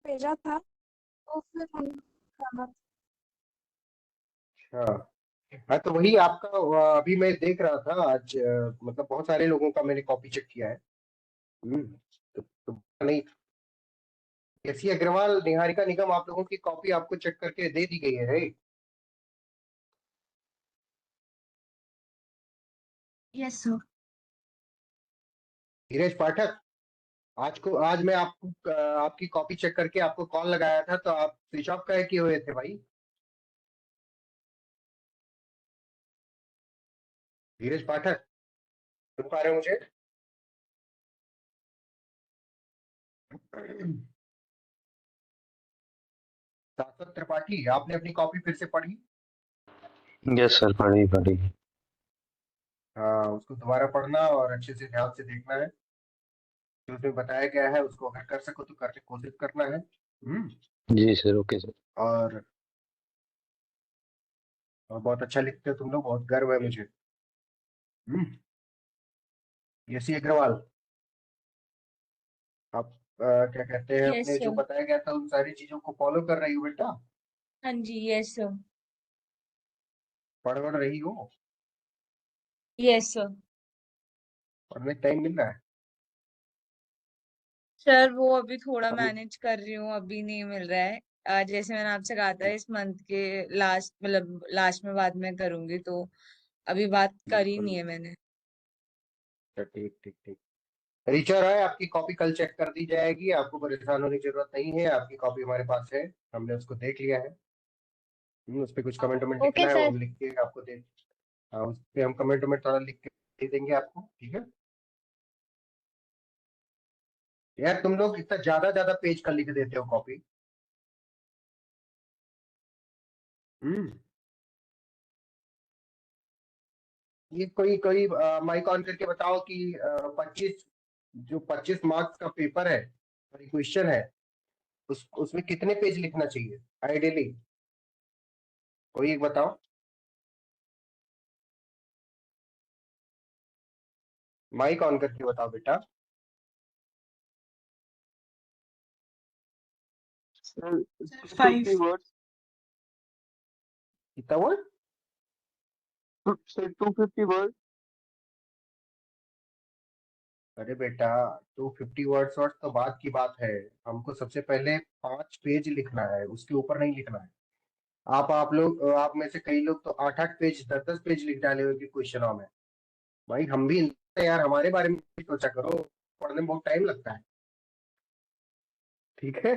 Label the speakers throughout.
Speaker 1: भेजा था, तो फिर हम खाना।
Speaker 2: अच्छा। हाँ तो वही आपका अभी मैं देख रहा था आज मतलब बहुत सारे लोगों का मैंने कॉपी चेक किया है। हम्म। तो नहीं, केसी अग्रवाल, निहारिका निगम, आप लोगों की कॉपी आपको चेक करके दे दी गई है, right?
Speaker 1: Yes sir.
Speaker 2: Dheeraj Pathak, आज मैं आपको आपकी कॉपी चेक करके आपको कॉल लगाया था तो आप स्विच ऑफ कहे किए हुए थे भाई? धीरज पाठक, सुन पा रहे हो मुझे? शाश्वत त्रिपाठी, आपने अपनी कॉपी फिर से पढ़ी?
Speaker 3: यस सर, पढ़ी पढ़ी।
Speaker 2: हाँ, उसको दोबारा पढ़ना और अच्छे से ध्यान से देखना है। जो उसमें बताया गया है उसको अगर कर सको तो करने की कोशिश करना है।
Speaker 3: जी सर, ओके सर।
Speaker 2: और बहुत अच्छा लिखते हो तुम लोग, बहुत गर्व है मुझे। हम्म। यशी अग्रवाल, आप क्या कहते हैं,
Speaker 1: यस
Speaker 2: अपने जो
Speaker 1: सर।
Speaker 2: बताया गया था उन सारी चीजों को फॉलो कर रही हो बेटा?
Speaker 1: हाँ जी, यस सर।
Speaker 2: पढ़ वढ़ रही हो?
Speaker 1: Yes sir.
Speaker 2: पढ़ने टाइम मिल रहा है?
Speaker 1: सर वो अभी थोड़ा
Speaker 2: हम
Speaker 1: मैनेज कर रही हूँ, अभी नहीं मिल रहा है। जैसे मैंने आपसे कहा था इस मंथ के लास्ट, मतलब लास्ट में बाद में करूंगी, तो अभी बात करी
Speaker 2: बिल्कुल।
Speaker 1: नहीं है मैंने।
Speaker 2: अच्छा, ठीक ठीक ठीक। रीचा रॉय, आपकी कॉपी कल चेक कर दी जाएगी, आपको परेशान होने की जरूरत नहीं है, आपकी कॉपी हमारे पास है, हमने उसको देख लिया है। उस पर कुछ कमेंट वमेंट
Speaker 1: ओके
Speaker 2: लिखना है वो
Speaker 1: सर।
Speaker 2: हम लिख के आपको दे। हाँ, उस पर हम कमेंट वमेंट थोड़ा लिख के दे देंगे आपको, ठीक है? यार तुम लोग इतना ज्यादा ज्यादा पेज का लिख देते हो कॉपी। हम्म। ये कोई कोई माइक ऑन करके बताओ कि 25, जो 25 मार्क्स का पेपर है, क्वेश्चन है, उसमें कितने पेज लिखना चाहिए आइडियली? कोई एक बताओ। माइक ऑन करके बताओ बेटा।
Speaker 3: Sir
Speaker 1: five.
Speaker 3: 250 वर्ड्स।
Speaker 2: कितना वर्ड?
Speaker 3: Sir 250 word.
Speaker 2: अरे बेटा, 250 वर्ड्स वर्ड्स तो बात की बात है। हमको सबसे पहले 5 पेज लिखना है, उसके ऊपर नहीं लिखना है। आप में से कई लोग तो 8 8 पेज, 10 10 पेज लिख डाले हुए क्वेश्चनों में। भाई हम भी इंसान हैं यार, हमारे बारे में भी सोचा करो। पढ़ने में बहुत टाइम लगता है, ठीक है?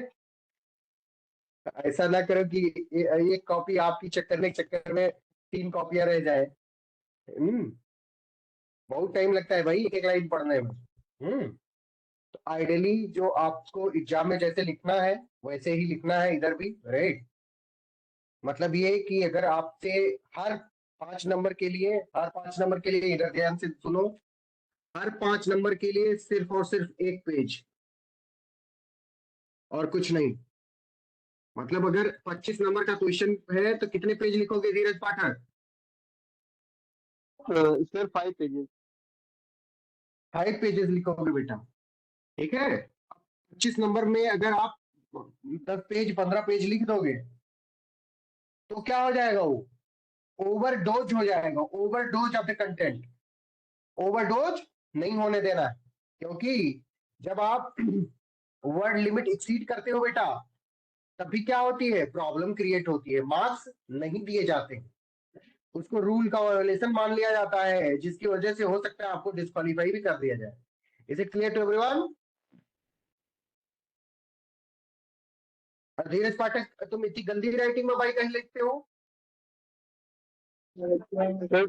Speaker 2: ऐसा ना करो कि एक कॉपी आपकी चेक करने के चक्कर में 3 कॉपियां रह जाए। हम्म। बहुत टाइम लगता है भाई एक एक लाइन पढ़ने में। हम्म। तो आइडियली जो आपको एग्जाम में जैसे लिखना है वैसे ही लिखना है इधर भी, राइट? मतलब ये कि अगर आपसे हर 5 नंबर के लिए, इधर ध्यान से सुनो, हर 5 नंबर के लिए सिर्फ और सिर्फ एक पेज और कुछ नहीं। मतलब अगर 25 नंबर का क्वेश्चन है तो कितने पेज लिखोगे Dheeraj Pathak?
Speaker 3: Sir 5 pages.
Speaker 2: 5 pages लिखोगे बेटा, ठीक है? 25 नंबर में अगर आप 10 पेज 15 पेज लिख दोगे तो क्या हो जाएगा वो? ओवरडोज हो जाएगा, overdose of the content. Overdose नहीं होने देना है, क्योंकि जब आप वर्ड लिमिट एक्सीड करते हो बेटा, तभी क्या होती है, प्रॉब्लम क्रिएट होती है, मार्क्स नहीं दिए जाते। उसको रूल का वायोलेशन मान लिया जाता है, जिसकी वजह से हो सकता है आपको डिस्क्वालीफाई भी कर दिया जाए। Is it clear to everyone? Dheeraj Pathak, तुम इतनी गंदी राइटिंग में भाई कहीं लिखते हो?
Speaker 3: सर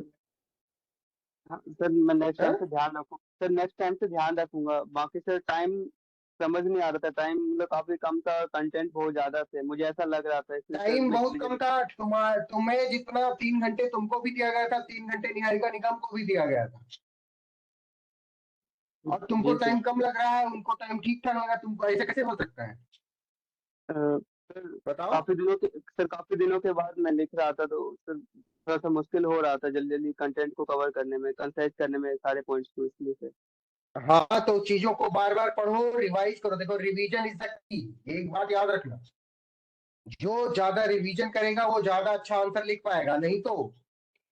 Speaker 3: सर मैं नेक्स्ट टाइम
Speaker 2: हाँ?
Speaker 3: से ध्यान रखूँ, सर नेक्स्ट टाइम से ध्यान रखूंगा। बाकी सर टाइम समझ नहीं आ रहा था, टाइम मतलब काफी कम था, कंटेंट बहुत ज्यादा थे, मुझे ऐसा लग रहा था, इसलिए सर
Speaker 2: टाइम
Speaker 3: मैं
Speaker 2: बहुत
Speaker 3: इसलिए
Speaker 2: कम
Speaker 3: जल्दी।
Speaker 2: था। तुम्हें जितना 3 घंटे तुमको भी दिया गया था, 3 घंटे निहारिका निगम को भी दिया गया था। और तुमको
Speaker 3: जी सर।
Speaker 2: टाइम कम लग रहा है, उनको टाइम ठीक ठाक लगा, तुमको ऐसे कैसे हो सकता है?
Speaker 3: सर
Speaker 2: बताओ।
Speaker 3: काफी दिनों के बाद मैं लिख रहा था, तो सर थोड़ा सा मुश्किल हो रहा था जल्दी जल्दी कंटेंट को कवर करने में, कंसाइज करने में सारे पॉइंट्स को, इसलिए सर।
Speaker 2: हाँ, तो चीजों को बार बार पढ़ो, रिवाइज करो। देखो, रिवीजन इज द की। एक बात याद रखना, जो ज्यादा रिवीजन करेगा वो ज्यादा अच्छा आंसर लिख पाएगा। नहीं तो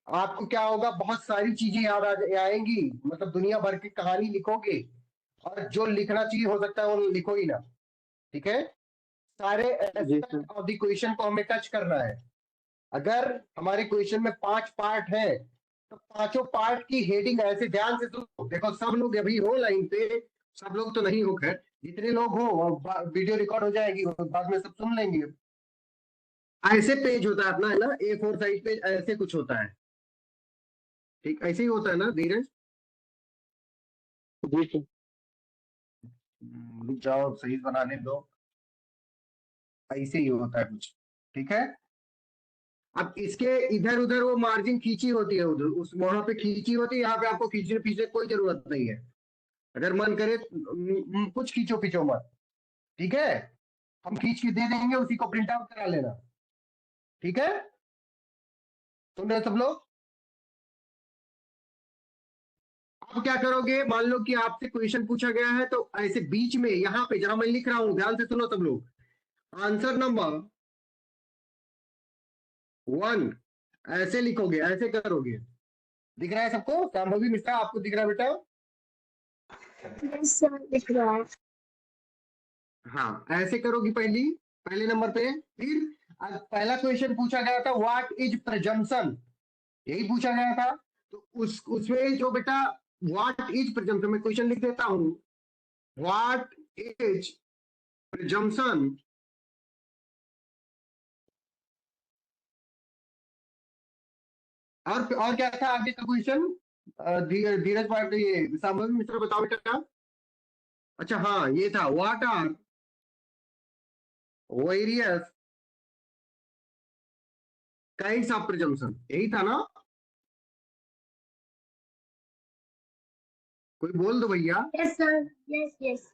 Speaker 2: आपको क्या होगा, बहुत सारी चीजें याद आएंगी, मतलब दुनिया भर की कहानी लिखोगे, और जो लिखना चाहिए हो सकता है वो लिखो ही ना। ठीक है, सारे
Speaker 3: जी sir.
Speaker 2: Aspect of the question को हमें टच करना है। अगर हमारे क्वेश्चन में 5 पार्ट है, तो पांचों पार्ट की हेडिंग ऐसे ध्यान से सुनो। देखो, सब लोग अभी हो लाइन पे, सब लोग तो नहीं हो, खैर जितने लोग हो, वीडियो रिकॉर्ड हो जाएगी, बाद में सब सुन लेंगे। ऐसे पेज होता है अपना, है ना, A4 साइज पेज ऐसे कुछ होता है। ठीक, ऐसे ही होता है ना धीरज?
Speaker 3: जी सर।
Speaker 2: रुक जाओ, सही बनाने दो। ऐसे ही होता है कुछ। ठीक है, अब इसके इधर उधर वो मार्जिन खींची होती है, उधर उस वहां पे खींची होती है, यहाँ पे आपको खींचने पीछे कोई जरूरत नहीं है। अगर मन करे कुछ खींचो पीछो मत। ठीक है, हम खींच के दे देंगे, उसी को प्रिंट आउट करा लेना। ठीक है, सुन रहे सब लोग? अब क्या करोगे, मान लो कि आपसे क्वेश्चन पूछा गया है, तो ऐसे बीच में यहाँ पे जहां मैं लिख रहा हूं, ध्यान से सुनो सब लोग, आंसर नंबर 1 ऐसे लिखोगे, ऐसे करोगे। दिख रहा है सबको? संभवी मिश्रा, आपको दिख रहा है बेटा?
Speaker 4: यस सर, दिख रहा है।
Speaker 2: हाँ, ऐसे करोगी पहली, पहले नंबर पे। फिर पहला क्वेश्चन पूछा गया था, व्हाट इज प्रजम्पशन, यही पूछा गया था। तो उसमें जो बेटा व्हाट इज प्रजम्पशन, मैं क्वेश्चन लिख देता हूं, व्हाट इज प्रजम्पशन। और क्या था आगे का क्वेश्चन? धीरज पाटिल, ये संभवी मिश्रा, बताओ बेटा। अच्छा हाँ, ये था, what are various kinds of presumption, यही था ना? कोई बोल दो भैया।
Speaker 4: Yes sir, yes yes.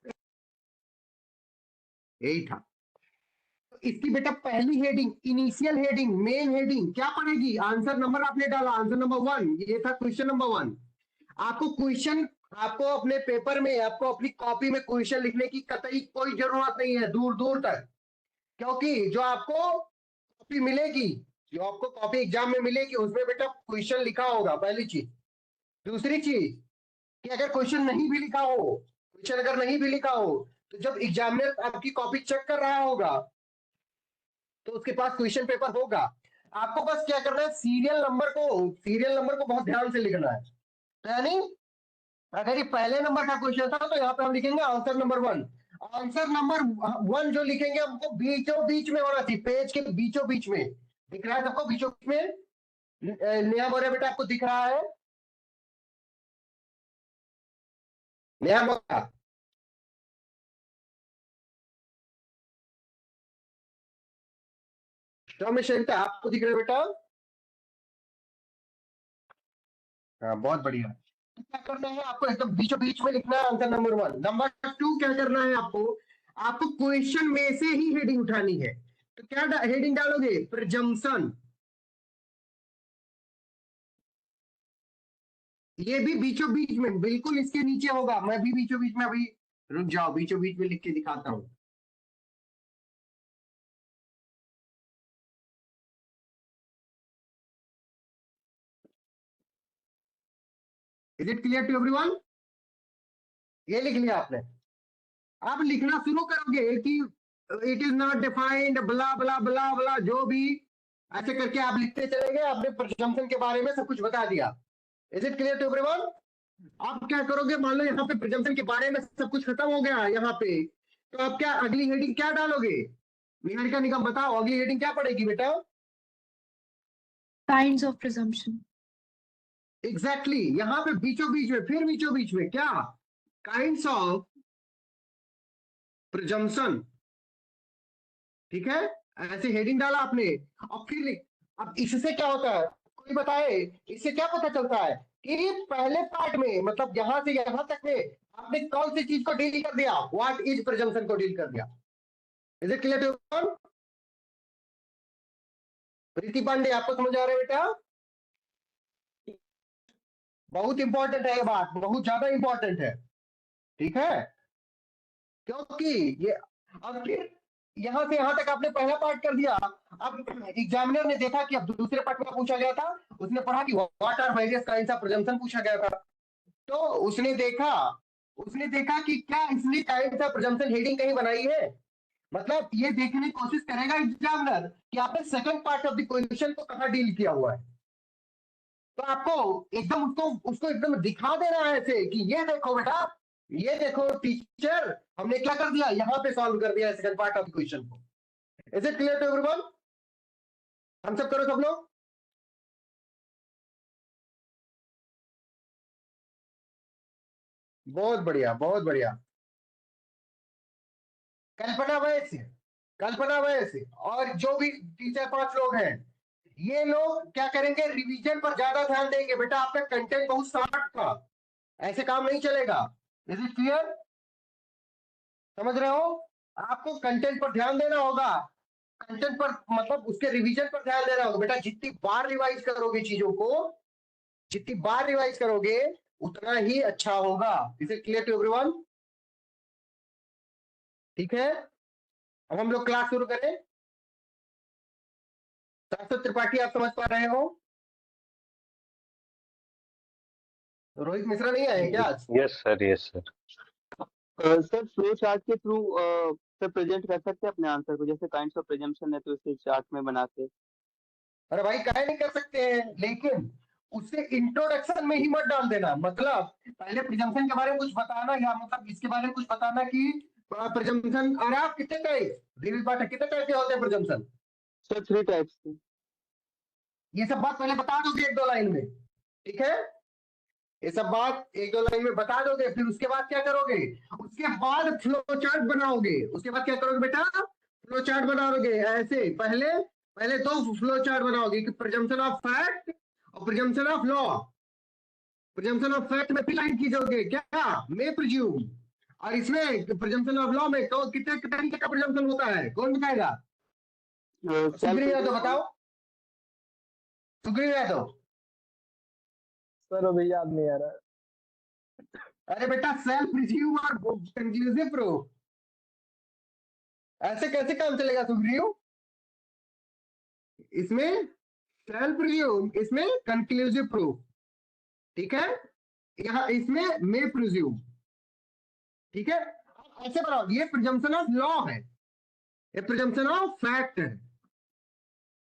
Speaker 2: यही था। तो इसकी बेटा पहली heading, initial heading, main heading क्या पड़ेगी? आंसर नंबर आपने डाला, आंसर नंबर 1, ये था क्वेश्चन नंबर 1। आपको क्वेश्चन, आपको अपने पेपर में, आपको अपनी कॉपी में क्वेश्चन लिखने की कतई कोई जरूरत नहीं है, दूर दूर तक। क्योंकि जो आपको कॉपी मिलेगी, जो आपको कॉपी एग्जाम में मिलेगी, उसमें बेटा क्वेश्चन लिखा होगा, पहली चीज। दूसरी चीज, कि अगर क्वेश्चन नहीं भी लिखा हो, क्वेश्चन अगर नहीं भी लिखा हो, तो जब एग्जामिनर आपकी कॉपी चेक कर रहा होगा, तो उसके पास क्वेश्चन पेपर होगा। आपको बस क्या करना है, सीरियल नंबर को बहुत ध्यान से लिखना है। तो यानी अगर ये पहले नंबर का क्वेश्चन था, तो यहाँ पे हम लिखेंगे आंसर नंबर 1। आंसर नंबर 1 जो लिखेंगे, हमको बीचों बीच में होना चाहिए, पेज के बीचों बीच में। दिख रहा है सबको बीचों बीच में? नया बोरा बेटा, आपको दिख रहा है? नया बोरा, रमेश बेटा, आपको दिख रहा है बेटा? हाँ, बहुत बढ़िया। तो क्या करना है आपको, एकदम बीचों बीच में लिखना है आंसर नंबर 1। नंबर 2 क्या करना है आपको, आपको क्वेश्चन में से ही हेडिंग उठानी है। तो क्या हेडिंग डालोगे? प्रजम्पशन। ये भी बीचों बीच में, बिल्कुल इसके नीचे होगा। मैं भी बीचों बीच में, अभी रुक जाओ, बीचों बीच में लिख के दिखाता हूँ। Is it clear to everyone? ये लिख लिया आपने? आप लिखना शुरू करोगे कि it is not defined, blah blah blah blah, जो भी ऐसे करके आप लिखते चले गए। आपने प्रजम्पशन के बारे में सब कुछ बता दिया। Is it clear to everyone? आप क्या करोगे, मान लो यहाँ पे प्रिजम्पशन के बारे में सब कुछ खत्म हो गया यहाँ पे, तो आप क्या अगली हेडिंग क्या डालोगे? निहारिका निगम, बताओ अगली हेडिंग क्या पड़ेगी बेटा?
Speaker 4: Kinds of presumption.
Speaker 2: एग्जैक्टली यहाँ पे बीचों बीच में, फिर बीचों बीच में क्या? Kinds of presumption. ठीक है, ऐसे हेडिंग डाला आपने। अब फिर अब इससे क्या होता है, कोई बताए? इससे क्या पता चलता है कि पहले पार्ट में, मतलब यहां से यहां तक में, आपने कौन सी चीज को डील कर दिया? व्हाट इज प्रिजम्पशन को डील कर दिया। Is it clear to? Preeti Pandey, आपको समझ आ रहा है बेटा? बहुत इंपॉर्टेंट है ये बात, बहुत ज्यादा इंपॉर्टेंट है। ठीक है, क्योंकि ये अब फिर यहां से यहां तक आपने पहला पार्ट कर दिया। अब एग्जामिनर ने देखा कि अब दूसरे पार्ट में पूछा गया था, उसने पढ़ा कि what are various kinds of presumption पूछा गया था। तो उसने देखा कि क्या इसने काइंड्स ऑफ प्रिजम्पशन हेडिंग कहीं बनाई है। मतलब ये देखने की कोशिश करेगा एग्जामिनर कि आपने second part of the question को कहां डील किया हुआ है। तो आपको एकदम उसको उसको एकदम दिखा देना है ऐसे कि ये देखो बेटा, ये देखो टीचर, हमने क्या कर दिया, यहाँ पे सॉल्व कर दिया सेकंड पार्ट ऑफ क्वेश्चन को। Is it clear to everyone? हम सब करो सब लोग। बहुत बढ़िया, बहुत बढ़िया। कल्पना वैसे, कल्पना वैसे और जो भी टीचर 5 लोग हैं, ये लोग क्या करेंगे, रिवीजन पर ज्यादा ध्यान देंगे। बेटा आपका कंटेंट बहुत शॉर्ट था, ऐसे काम नहीं चलेगा। Is it clear? समझ रहे हो? आपको कंटेंट पर ध्यान देना होगा, कंटेंट पर मतलब उसके रिवीजन पर ध्यान देना होगा। बेटा जितनी बार रिवाइज करोगे चीजों को, जितनी बार रिवाइज करोगे उतना ही अच्छा होगा। Is it clear to everyone? ठीक है, अब हम लोग क्लास शुरू करें। शाश्वत त्रिपाठी आप समझ पा रहे हो? रोहित मिश्रा नहीं आए क्या आज?
Speaker 5: Yes sir, yes sir.
Speaker 3: Sir flow chart के थ्रू सर प्रेजेंट कर सकते हैं अपने आंसर को, जैसे काइंड्स ऑफ प्रिजम्पशन है तो इसे चार्ट में बना के।
Speaker 2: अरे भाई काहे नहीं कर सकते हैं, लेकिन उससे इंट्रोडक्शन में ही मत डाल देना। मतलब पहले प्रिजम्पशन के बारे में कुछ बताना, या मतलब इसके बारे में कुछ बताना कि प्रिजम्पशन, और आप कितने टाइप, दिलीप पाठक कितने टाइप के होते हैं प्रिजम्पशन,
Speaker 3: सर 3 टाइप्स के।
Speaker 2: ये सब बात पहले बता दोगे 1-2 लाइन में। ठीक है, ये सब बात 1-2 लाइन में बता दोगे, फिर उसके बाद क्या करोगे, उसके बाद फ्लो चार्ट बनाओगे। उसके बाद क्या करोगे बेटा, फ्लो चार्ट बनाओगे। ऐसे पहले पहले 2 फ्लो चार्ट बनाओगे कि प्रिजम्पशन ऑफ फैक्ट और presumption of law. Presumption of fact में फिर लाइन कीजिए क्या, मे प्रिज्यूम, और इसमें प्रिजम्पशन ऑफ लॉ में तो कितने तरीके का प्रिजम्पशन होता है, कौन बताएगा? सुग्रीव है तो बताओ, सुग्रीव है तो।
Speaker 6: सर अभी याद नहीं आ रहा है।
Speaker 2: अरे बेटा सेल्फ प्रिज्यूम और कंक्लूसिव प्रूफ, ऐसे कैसे काम चलेगा सुग्रीव? इसमें सेल्फ प्रिज्यूम, इसमें कंक्लूसिव प्रूफ। ठीक है, यहाँ इसमें मे प्रिज्यूम। ठीक है, ऐसे बनाओ, ये प्रिजम्पशन ऑफ लॉ है, ये प्रिजम्पशन ऑफ फैक्ट है।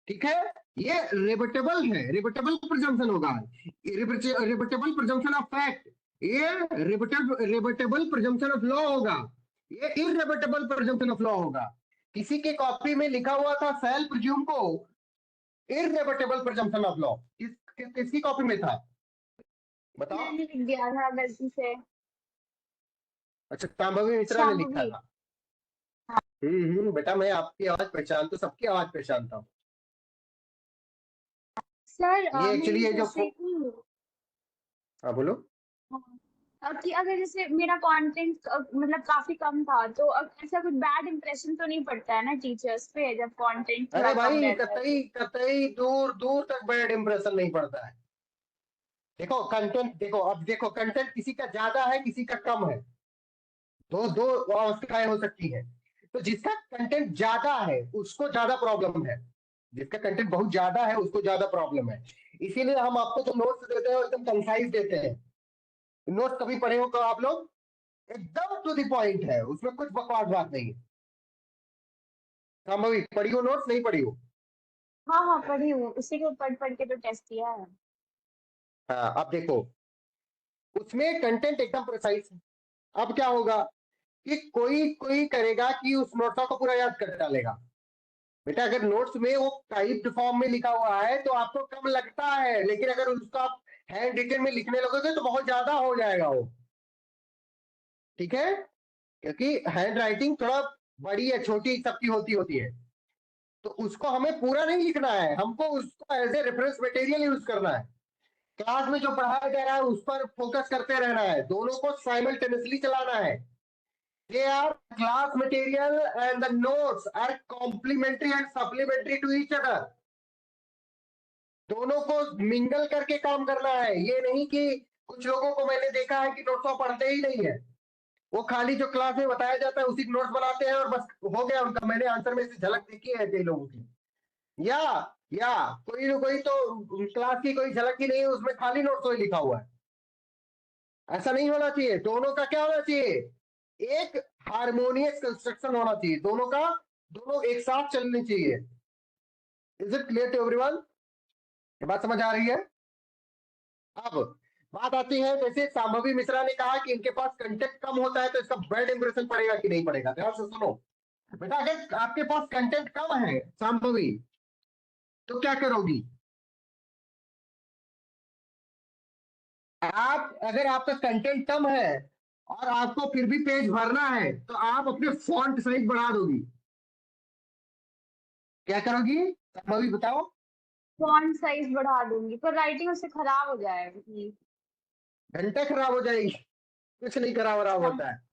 Speaker 2: ठीक है, ये रिबटेबल है, रिबटेबल प्रिजम्पशन होगा। रिबटेबल प्रिजम्पशन ऑफ फैक्ट, ये रिबटेबल प्रिजम्पशन ऑफ लॉ होगा, ये इररिबटेबल प्रिजम्पशन ऑफ लॉ होगा। किसी के कॉपी में लिखा हुआ था सेल्फ प्रिज्यूम को इररिबटेबल प्रिजम्पशन ऑफ लॉ, किसकी कॉपी में था बताओ?
Speaker 4: मैंने लिख दिया था गलती से।
Speaker 2: अच्छा, शांभवी मिश्रा ने लिखा
Speaker 4: शांभवी।
Speaker 2: था। बेटा मैं आपकी आवाज पहचानता हूँ, सबकी आवाज पहचानता हूँ।
Speaker 4: सर
Speaker 2: ये एक्चुअली ये जो हाँ बोलो।
Speaker 4: कि अगर जैसे मेरा कंटेंट मतलब काफी कम था, तो ऐसा कुछ बैड इंप्रेशन तो नहीं पड़ता है ना टीचर्स पे जब कंटेंट थोड़ा
Speaker 2: अरे
Speaker 4: कम
Speaker 2: भाई
Speaker 4: रहता है?
Speaker 2: कतई कतई दूर दूर तक बैड इंप्रेशन नहीं पड़ता है। देखो कंटेंट, देखो अब देखो कंटेंट किसी का ज्यादा है किसी का कम है, दो दो अवस्थाएं हो सकती है। तो जिसका कंटेंट ज्यादा है उसको ज्यादा प्रॉब्लम है, जिसका कंटेंट बहुत ज्यादा है उसको ज्यादा प्रॉब्लम है। इसीलिए हम आपको जो नोट्स देते हैं एकदम कंसाइज देते हैं। नोट्स कभी पढ़े हो तो आप लोग, एकदम टू द पॉइंट है, उसमें कुछ बकवास बात नहीं है। संभवी पढ़ी हो नोट्स, नहीं पढ़ी हो?
Speaker 4: हाँ हाँ, पढ़ी हूँ, उसी को पढ़ पढ़ के तो टेस्ट किया है।
Speaker 2: हाँ अब देखो, उसमें कंटेंट एकदम प्रिसाइज है। अब क्या होगा कि कोई कोई करेगा कि उस नोट्स को पूरा याद कर डालेगा। बेटा अगर नोट्स में वो टाइप्ड फॉर्म में लिखा हुआ है तो आपको कम लगता है, लेकिन अगर उसको आप हैंड रिटन में लिखने लगोगे तो बहुत ज्यादा हो जाएगा वो। ठीक है, क्योंकि हैंड राइटिंग थोड़ा बड़ी है, छोटी सबकी होती होती है, तो उसको हमें पूरा नहीं लिखना है, हमको उसको as a reference material use करना है। क्लास में जो पढ़ाया जा रहा है उस पर फोकस करते रहना है, दोनों को साइमल्टेनियसली चलाना है। They are class material and the notes are complementary and supplementary to each other. दोनों को मिंगल करके काम करना है। ये नहीं कि कुछ लोगों को मैंने देखा है कि नोट्स पढ़ते ही नहीं है, वो खाली जो क्लास में बताया जाता है उसी के नोट्स बनाते हैं और बस हो गया उनका। मैंने आंसर में से झलक देखी है कई लोगों की। या या कोई न कोई तो क्लास की कोई झलक ही नहीं है, उसमें खाली नोट्स तो ही लिखा हुआ है। ऐसा नहीं होना चाहिए। दोनों का क्या होना चाहिए, एक हारमोनियस कंस्ट्रक्शन होना चाहिए दोनों का, दोनों एक साथ चलनी चाहिए। Is it clear to everyone? ये बात समझ आ रही है? अब बात आती है, जैसे संभवी मिश्रा ने कहा कि इनके पास कंटेंट कम होता है तो इसका बैड इंप्रेशन पड़ेगा कि नहीं पड़ेगा। ध्यान से सुनो बेटा, अगर आपके पास कंटेंट कम है संभवी, तो क्या करोगी आप? अगर आपका कंटेंट कम है और आपको फिर भी पेज भरना है तो आप अपने फॉन्ट साइज बढ़ा दोगी। क्या करोगी संभवी, बताओ?
Speaker 4: फॉन्ट साइज बढ़ा दूंगी, पर राइटिंग उससे खराब हो जाएगी।
Speaker 2: घंटे खराब हो जाएगी? कुछ नहीं खराब होता है।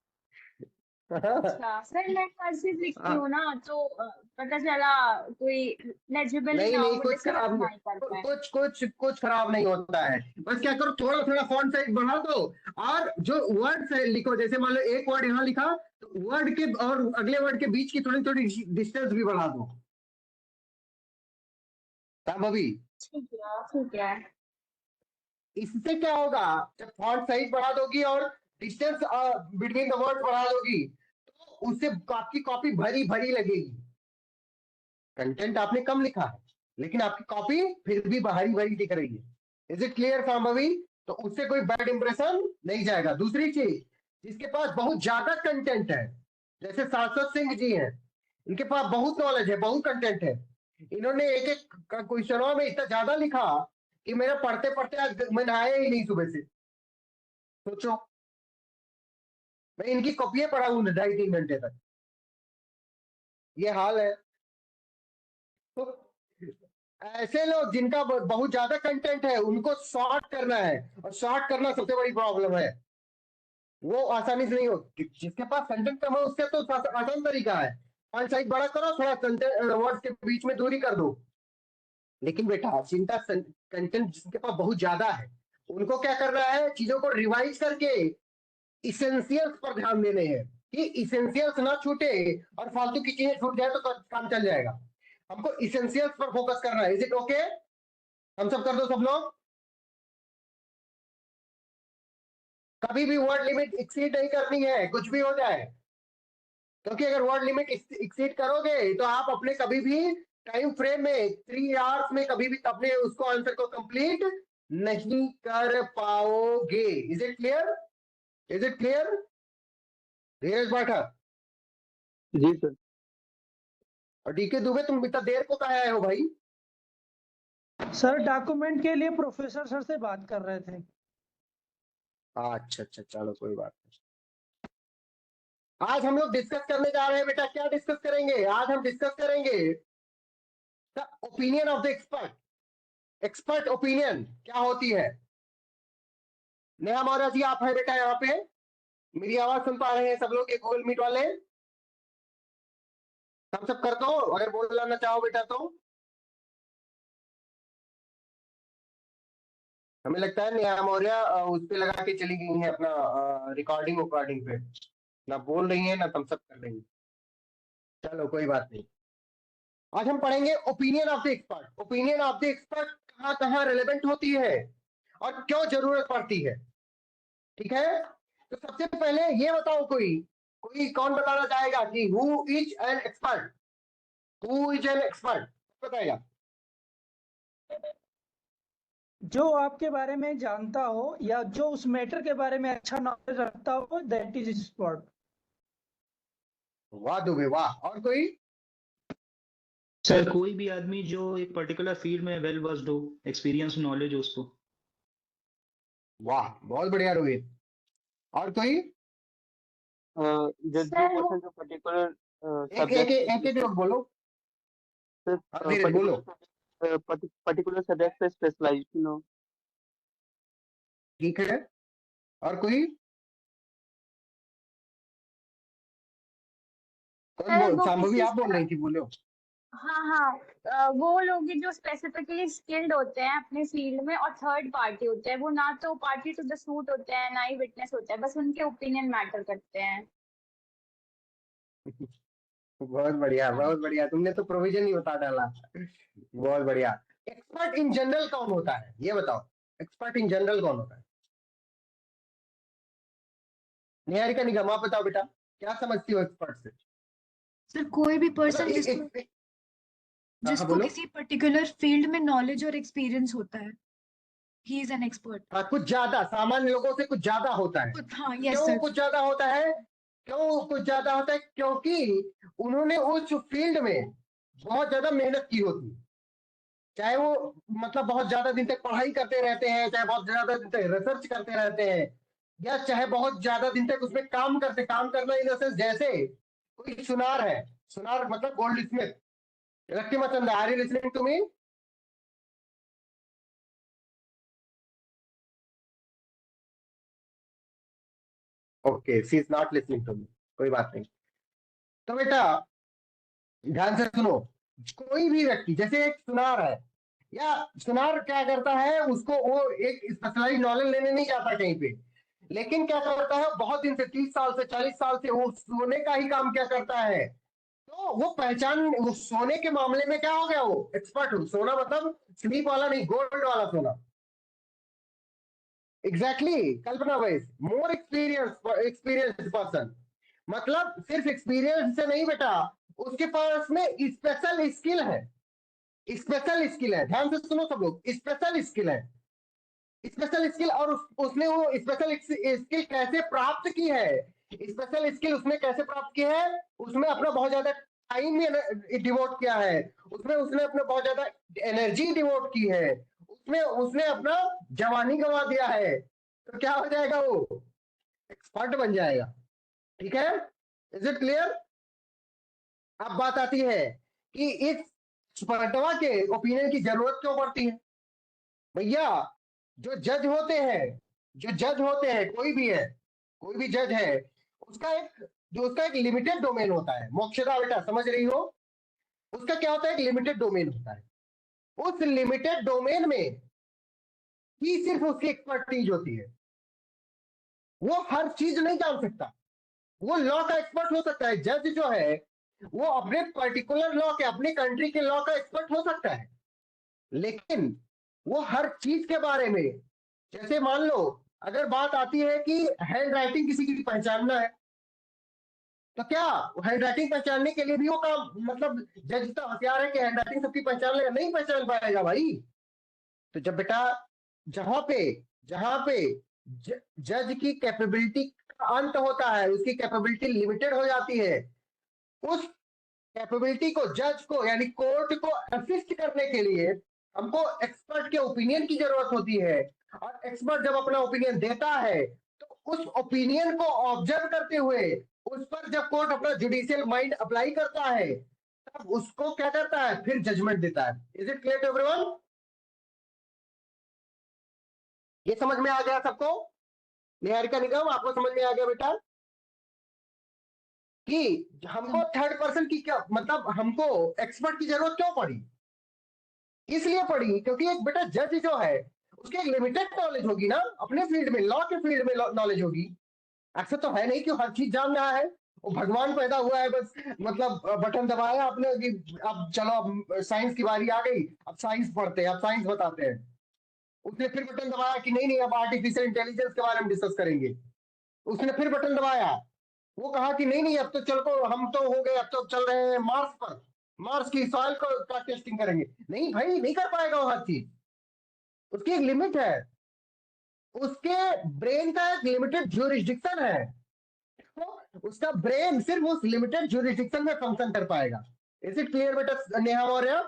Speaker 4: अच्छा सर, मैं कर्सिव लिखती हूँ
Speaker 2: हाँ,
Speaker 4: ना, तो पता चला कोई लेजिबल
Speaker 2: नहीं
Speaker 4: ना हो,
Speaker 2: नहीं,
Speaker 4: वजह
Speaker 2: कुछ
Speaker 4: से
Speaker 2: खराब
Speaker 4: रखना
Speaker 2: नहीं,
Speaker 4: ही पड़ता है।
Speaker 2: कुछ खराब नहीं होता है। बस क्या करो, थोड़ा थोड़ा फॉन्ट साइज बढ़ा दो और जो वर्ड लिखो, जैसे मान लो एक वर्ड यहाँ लिखा तो वर्ड के और अगले वर्ड के बीच की थोड़ी थोड़ी डिस्टेंस भी बढ़ा दो। संभवी,
Speaker 4: ठीक है ठीक है।
Speaker 2: इससे क्या होगा, जब फॉन्ट साइज बढ़ा दोगी और डिस्टेंस बिटवीन द वर्ड बढ़ा दोगी तो उससे आपकी कॉपी भरी भरी लगेगी। कंटेंट आपने कम लिखा है लेकिन आपकी कॉपी फिर भी भारी भारी दिख रही है। Is it clear Shambhavi? तो उससे कोई बैड इंप्रेशन नहीं जाएगा। दूसरी चीज, जिसके पास बहुत ज्यादा कंटेंट है, जैसे शाश्वत सिंह जी हैं, इनके पास बहुत नॉलेज है, बहुत कंटेंट है, इन्होंने एक एक क्वेश्चनों में इतना ज्यादा लिखा कि मेरा पढ़ते पढ़ते आज मैं नहाया ही नहीं सुबह से। सोचो, मैं इनकी कॉपियां पढ़ा हूं 2.5-3 घंटे तक। ये हाल है। तो ऐसे लोग जिनका बहुत ज्यादा कंटेंट है उनको शॉर्ट करना है, और शॉर्ट करना सबसे बड़ी प्रॉब्लम है। वो आसानी से नहीं हो। जिसके पास कंटेंट कम है उससे तो आसान तरीका है, फॉन्ट साइज बड़ा करो, थोड़ा कंटेंट वर्ड्स के बीच में दूरी कर दो। लेकिन बेटा जिनका कंटेंट जिनके पास बहुत ज्यादा है, उनको क्या करना है, चीजों को रिवाइज करके इसेंशियल्स पर ध्यान देने हैं कि इसेंशियल्स ना छूटे, और फालतू की चीजें छूट जाए तो काम चल जाएगा। हमको इसेंशियल्स पर फोकस करना है। Is it okay? हम सब कर दो सब लोग। कभी भी वर्ड लिमिट एक्सीड नहीं करनी है, कुछ भी हो जाए। क्योंकि अगर वर्ड लिमिट एक्सीड करोगे तो आप अपने कभी भी टाइम फ्रेम में 3 आवर्स में कभी भी अपने उसको आंसर को कंप्लीट नहीं कर पाओगे। Is it clear? Is it clear? Dheeraj Pathak
Speaker 3: ji sir.
Speaker 2: और डीके दुबे, तुम इतना देर को कहा आए हो भाई?
Speaker 5: सर डॉक्यूमेंट के लिए प्रोफेसर सर से बात कर रहे थे।
Speaker 2: अच्छा अच्छा, चलो कोई बात नहीं। आज हम लोग डिस्कस करने जा रहे हैं बेटा। क्या डिस्कस करेंगे आज? हम डिस्कस करेंगे the opinion of the expert. Expert opinion क्या होती है? नेहा मौर्य जी, आप है बेटा यहाँ पे? मेरी आवाज सुन पा रहे हैं सब लोग, ये गूगल मीट वाले? हम सब कर दो अगर बोलना चाहो बेटा तो। हमें लगता है नेहा मौर्य उस पे लगा के चली गई है अपना रिकॉर्डिंग वॉकॉर्डिंग पे, ना बोल रही है ना थम्स अप कर रही है। चलो कोई बात नहीं। आज हम पढ़ेंगे opinion of the expert. Opinion of the expert कहाँ कहाँ रिलेवेंट होती है और क्यों जरूरत पड़ती है। ठीक है, तो सबसे पहले ये बताओ, कोई कोई कौन बताना चाहेगा कि who is an expert? Who is an expert बताएगा?
Speaker 5: जो आपके बारे में जानता हो या जो उस मैटर के बारे में अच्छा नॉलेज रखता हो, दैट इज एक्सपर्ट।
Speaker 2: वाह दुबे वाह। और कोई?
Speaker 6: सर कोई भी आदमी जो एक पर्टिकुलर फील्ड में वेल वर्स्ड हो, एक्सपीरियंस नॉलेज हो उसको।
Speaker 2: वाह बहुत बढ़िया रोहित। और कोई?
Speaker 3: जो
Speaker 4: सर वो
Speaker 3: पर्सन जो पर्टिकुलर
Speaker 2: एक एक एक एक
Speaker 3: सब्जेक्ट,
Speaker 2: लोग बोलो। हाँ धीरज बोलो।
Speaker 3: पर्टिकुलर सब्जेक्ट पे स्पेशलाइजेशन हो।
Speaker 2: ठीक है, और कोई? कौन
Speaker 4: सर
Speaker 2: बोल,
Speaker 4: वो
Speaker 2: शांभवी
Speaker 4: किसी
Speaker 2: आप बोल रही थी, बोलो।
Speaker 4: हाँ हाँ, वो लोग ही जो स्पेसिफिकली स्किल्ड होते हैं अपने फील्ड में, और थर्ड पार्टी होते हैं, वो ना तो पार्टी टू द सूट होते हैं ना ही विटनेस होते हैं, बस उनके ओपिनियन मैटर करते हैं।
Speaker 2: बहुत बढ़िया,
Speaker 4: हाँ।
Speaker 2: बहुत बढ़िया, तुमने तो प्रोविजन ही बता डाला। बहुत बढ़िया। एक्सपर्ट इन जनरल कौन होता है ये बताओ, एक्सपर्ट इन जनरल कौन होता है? निहारिका निगम, आप बताओ बेटा, क्या समझती हो एक्सपर्ट से?
Speaker 7: सर कोई भी
Speaker 2: मतलब
Speaker 7: पर्सन जिसको
Speaker 2: हाँ हाँ
Speaker 7: जिसको
Speaker 2: बोलो।
Speaker 7: किसी पर्टिकुलर फील्ड में नॉलेज और एक्सपीरियंस होता है, ही इज एन एक्सपर्ट।
Speaker 2: हाँ, कुछ ज्यादा सामान्य लोगों से कुछ ज्यादा होता है।
Speaker 7: हाँ,
Speaker 2: तो
Speaker 7: यस
Speaker 2: क्यों
Speaker 7: सर।
Speaker 2: कुछ ज्यादा होता है? क्यों कुछ ज्यादा होता है? क्योंकि उन्होंने उस फील्ड में बहुत ज्यादा मेहनत की होती है। चाहे वो मतलब बहुत ज्यादा दिन तक पढ़ाई करते रहते हैं, चाहे बहुत ज्यादा दिन तक रिसर्च करते रहते हैं, या चाहे बहुत ज्यादा दिन तक उसमें काम करना इन द सेंस, जैसे कोई सुनार है, सुनार मतलब gold Smith. Raktima Chanda, are you listening to me? Okay, she is not listening to me, कोई बात नहीं। तो बेटा ध्यान से सुनो, कोई भी व्यक्ति जैसे एक सुनार है, या सुनार क्या करता है, उसको वो एक स्पेशलाइज नॉलेज लेने नहीं जाता कहीं पे, लेकिन क्या करता है, बहुत दिन से 30 साल से 40 साल से वो सोने का ही काम क्या करता है, तो वो पहचान, वो सोने के मामले में क्या हो गया, वो एक्सपर्ट हो। सोना मतलब स्लीप वाला नहीं, गोल्ड वाला सोना। एग्जैक्टली exactly, कल्पना भाई, मोर एक्सपीरियंस पर्सन, मतलब सिर्फ एक्सपीरियंस से नहीं बेटा, उसके पास में स्पेशल स्किल है। स्पेशल स्किल है, ध्यान से सुनो सब लोग, स्पेशल स्किल है, स्पेशल स्किल। और उसने वो स्पेशल स्किल कैसे प्राप्त की है, स्पेशल स्किल उसने कैसे प्राप्त की है, उसमें अपना बहुत ज्यादा टाइम डिवोट किया है, उसमें उसने अपना बहुत ज्यादा एनर्जी डिवोट की है, उसमें उसने अपना जवानी गंवा दिया है। तो क्या हो जाएगा, वो एक्सपर्ट बन जाएगा। ठीक है, इज इट क्लियर? अब बात आती है कि इस एक्सपर्टवा के ओपिनियन की जरूरत क्यों पड़ती है। भैया जो जज होते हैं, जो जज होते हैं, कोई भी है, कोई भी जज है, उसका एक, जो उसका एक लिमिटेड डोमेन होता है। मोक्षदा बेटा समझ रही हो, उसका क्या होता है, एक लिमिटेड डोमेन होता है। उस लिमिटेड डोमेन में ही सिर्फ उसकी एक्सपर्टीज होती है। वो हर चीज नहीं जान सकता। वो लॉ का एक्सपर्ट हो सकता है, जज जो है वो अपने पर्टिकुलर लॉ के, अपनी कंट्री के लॉ का एक्सपर्ट हो सकता है, लेकिन वो हर चीज के बारे में, जैसे मान लो अगर बात आती है कि हैंड राइटिंग किसी की पहचानना है, तो क्या हैंड राइटिंग पहचानने के लिए भी वो काम, मतलब जज तो होशियार है कि हैंड राइटिंग सबकी पहचान लेगा? नहीं पहचान पाएगा भाई। तो जब बेटा, जहां पे जहां पे जज की कैपेबिलिटी का अंत होता है, उसकी कैपेबिलिटी लिमिटेड हो जाती है, उस कैपेबिलिटी को, जज को यानी कोर्ट को असिस्ट करने के लिए हमको एक्सपर्ट के ओपिनियन की जरूरत होती है। और एक्सपर्ट जब अपना ओपिनियन देता है, तो उस ओपिनियन को ऑब्जर्व करते हुए उस पर जब कोर्ट अपना जुडिशियल माइंड अप्लाई करता है, तब उसको क्या करता है, फिर जजमेंट देता है। Is it clear to everyone? ये समझ में आ गया सबको? निहारिका निगम, आपको समझ में आ गया बेटा कि हमको थर्ड पर्सन की क्या, मतलब हमको एक्सपर्ट की जरूरत क्यों पड़ी? इसलिए पड़ी क्योंकि एक बेटा जज जो है, उसकी एक लिमिटेड नॉलेज होगी ना, अपने फील्ड में, लॉ के फील्ड में नॉलेज होगी। ऐसा तो है नहीं कि हर चीज जान रहा है, वो भगवान पैदा हुआ है बस, मतलब बटन दबाया आपने कि अब चलो, अब साइंस की बारी आ गई, अब साइंस पढ़ते हैं, अब साइंस बताते हैं। उसने फिर बटन दबाया कि नहीं नहीं, अब आर्टिफिशियल इंटेलिजेंस के बारे में डिस्कस करेंगे। उसने फिर बटन दबाया, वो कहा कि नहीं नहीं, अब तो चलो, हम तो हो गए, अब तो चल रहे हैं मार्स पर, मार्स की सॉइल को का टेस्टिंग करेंगे। नहीं भाई, नहीं कर पाएगा वो हर चीज, उसकी एक लिमिट है, उसके ब्रेन का एक लिमिटेड ज्यूरिसडिक्शन है, तो उसका ब्रेन सिर्फ उस लिमिटेड ज्यूरिसडिक्शन में फंक्शन कर पाएगा। इज इट क्लियर बेटा नेहा मौर्य?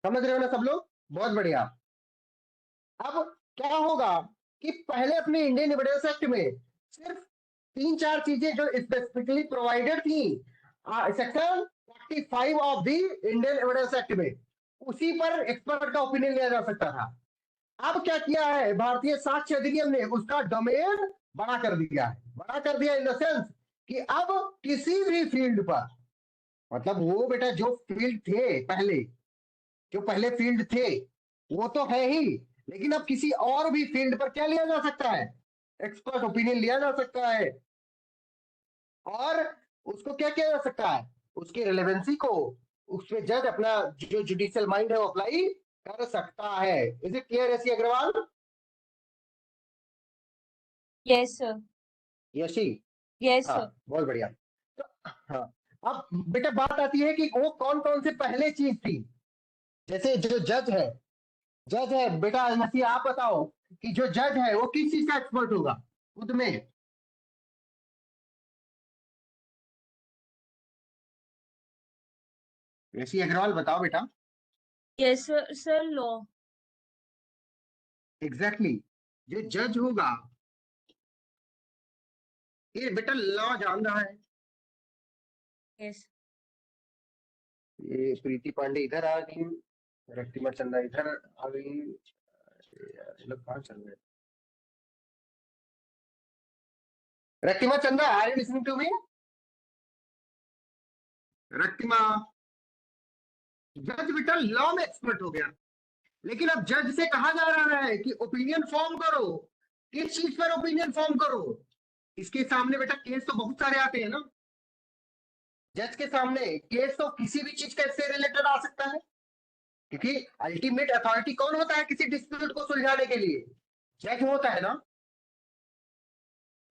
Speaker 2: समझ रहे हो ना सब लोग? बहुत बढ़िया। अब क्या होगा कि पहले अपने इंडियन एविडेंस एक्ट में सिर्फ 3-4 चीजें जो स्पेसिफिकली प्रोवाइडेड थी section 45 of the Indian evidence act में, उसी पर एक्सपर्ट का ओपिनियन लिया जा सकता था। अब क्या किया है भारतीय साक्ष्य अधिनियम ने, उसका डोमेन बड़ा कर दिया है। बड़ा कर दिया इन द सेंस कि अब किसी भी फील्ड पर, मतलब वो बेटा जो फील्ड थे पहले, जो पहले फील्ड थे वो तो है ही, लेकिन अब किसी और भी फील्ड पर क्या लिया जा सकता है, एक्सपर्ट ओपिनियन लिया जा सकता है। और उसको क्या किया जा सकता है, उसकी रिलेवेंसी को उसमें जज अपना जो जुडिशियल माइंड है वो अप्लाई कर सकता है। Is it clear Yashi Agarwal?
Speaker 1: Yes sir.
Speaker 2: Yashi?
Speaker 1: Yes
Speaker 2: हाँ
Speaker 1: सर।
Speaker 2: बहुत बढ़िया। तो हाँ, अब बेटा बात आती है कि वो कौन कौन से पहले चीज थी। जैसे जो जज है बेटा, यशी आप बताओ कि जो जज है वो किस चीज का एक्सपर्ट होगा खुद में? यशी अग्रवाल बताओ बेटा।
Speaker 1: Yes sir, law.
Speaker 2: एग्जैक्टली जो जज होगा ये बेटा लॉ जान रहा है।
Speaker 1: यस।
Speaker 2: ये प्रीति पांडे इधर आ गई, रक्तिमा चंदा इधर आ गई, यार ये लोग कहाँ चल रहे हैं? Raktima Chanda, are you listening to me? Raktima, जज बेटा लॉ में एक्सपर्ट हो गया, लेकिन अब जज से कहा जा रहा है कि ओपिनियन फॉर्म करो। किस चीज पर ओपिनियन फॉर्म करो? इसके सामने बेटा केस तो बहुत सारे आते हैं ना। जज के सामने केस तो किसी भी चीज का इससे रिलेटेड आ सकता है, क्योंकि अल्टीमेट अथॉरिटी कौन होता है किसी डिस्प्यूट को सुलझाने के लिए? जज होता है ना।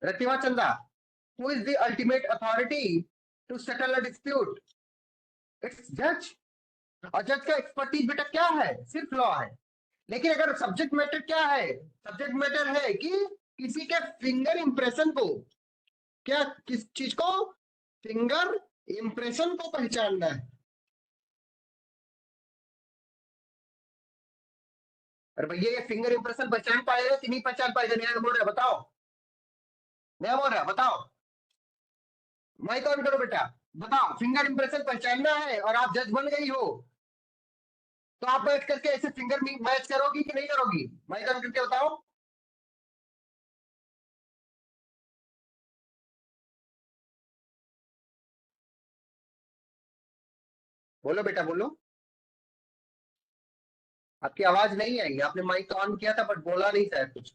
Speaker 2: Ratima Chanda, who is the ultimate authority to settle a dispute? It's जज। और जज का एक्सपर्टीज बेटा क्या है, सिर्फ लॉ है। लेकिन अगर सब्जेक्ट मैटर क्या है, सब्जेक्ट मैटर है कि किसी के फिंगर इंप्रेशन को, क्या किस चीज को, फिंगर इंप्रेशन को पहचानना है। अरे भैया ये फिंगर इंप्रेशन पहचान पाएगा कि नहीं पहचान पाएगा? नया बोल रहा बताओ, नया बोल रहा बताओ, माइक ऑन करो बेटा, बताओ। फिंगर इंप्रेशन पहचानना है और आप जज बन गई हो, तो आप बैठ करके ऐसे फिंगर मैच करोगी कि नहीं करोगी? माइक ऑन करके बताओ। बोलो बेटा बोलो। आपकी आवाज नहीं आई, आपने माइक ऑन किया था बट बोला नहीं शायद कुछ।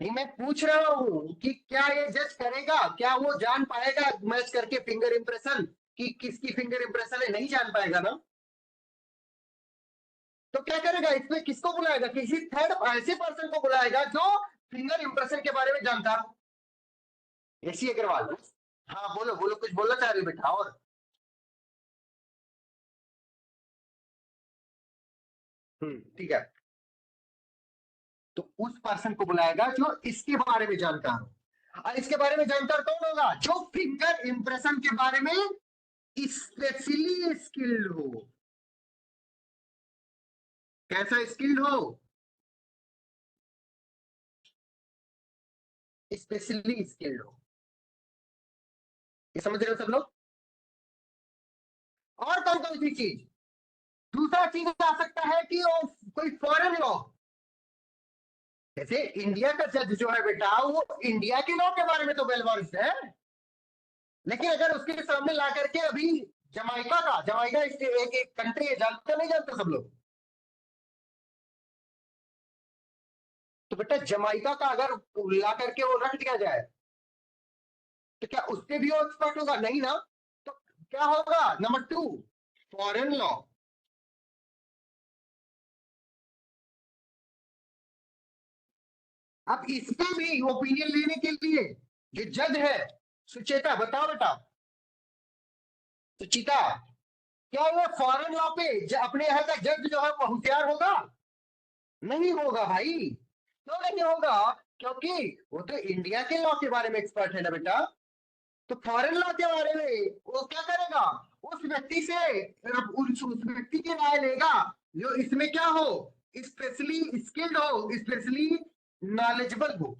Speaker 2: नहीं मैं पूछ रहा हूँ कि क्या ये जज करेगा, क्या वो जान पाएगा मैच करके फिंगर इंप्रेशन कि किसकी फिंगर इंप्रेशन है? नहीं जान पाएगा ना। तो क्या करेगा, इसमें किसको बुलाएगा? किसी थर्ड ऐसे पर्सन को बुलाएगा जो फिंगर इंप्रेशन के बारे में जानता हो। यशी अग्रवाल, हाँ बोलो बोलो, कुछ बोलना चाह रहे हो बेटा? और ठीक है, तो उस पर्सन को बुलाएगा जो इसके बारे में जानकार हो। और इसके बारे में जानकार कौन होगा? जो फिंगर इंप्रेशन के बारे में स्पेशली स्किल्ड हो। कैसा स्किल्ड हो? स्पेशली स्किल्ड हो। ये समझ रहे हो सब लोग? और कौन कौन सी चीज? दूसरा चीज आ सकता है कि वो कोई फॉरेन लॉ, जैसे इंडिया का जज जो है बेटा वो इंडिया के लॉ के बारे में तो वेल वर्स्ड है, लेकिन अगर उसके सामने ला करके अभी जमाइका का, जमाइका एक कंट्री है, जानते नहीं जानते सब लोग? तो बेटा जमाइका का अगर ला करके वो रख दिया जाए तो क्या उससे भी वो एक्सपर्ट होगा? नहीं ना। तो क्या होगा? Number 2, foreign law. अब इसमें भी ओपिनियन लेने के लिए जो जज है, सुचेता बताओ बेटा, सुचिता, क्या ये फॉरेन लॉ पे अपने यहाँ का जज जो है वो होशियार होगा? नहीं होगा भाई। क्यों नहीं होगा? क्योंकि वो तो इंडिया के लॉ के बारे में एक्सपर्ट है ना बेटा। तो फॉरेन लॉ के बारे में वो क्या करेगा? उस व्यक्ति से उस व्यक्ति की राय लेगा जो इसमें क्या हो, स्पेशली स्किल्ड हो, स्पेशली नॉलेजेबल हो।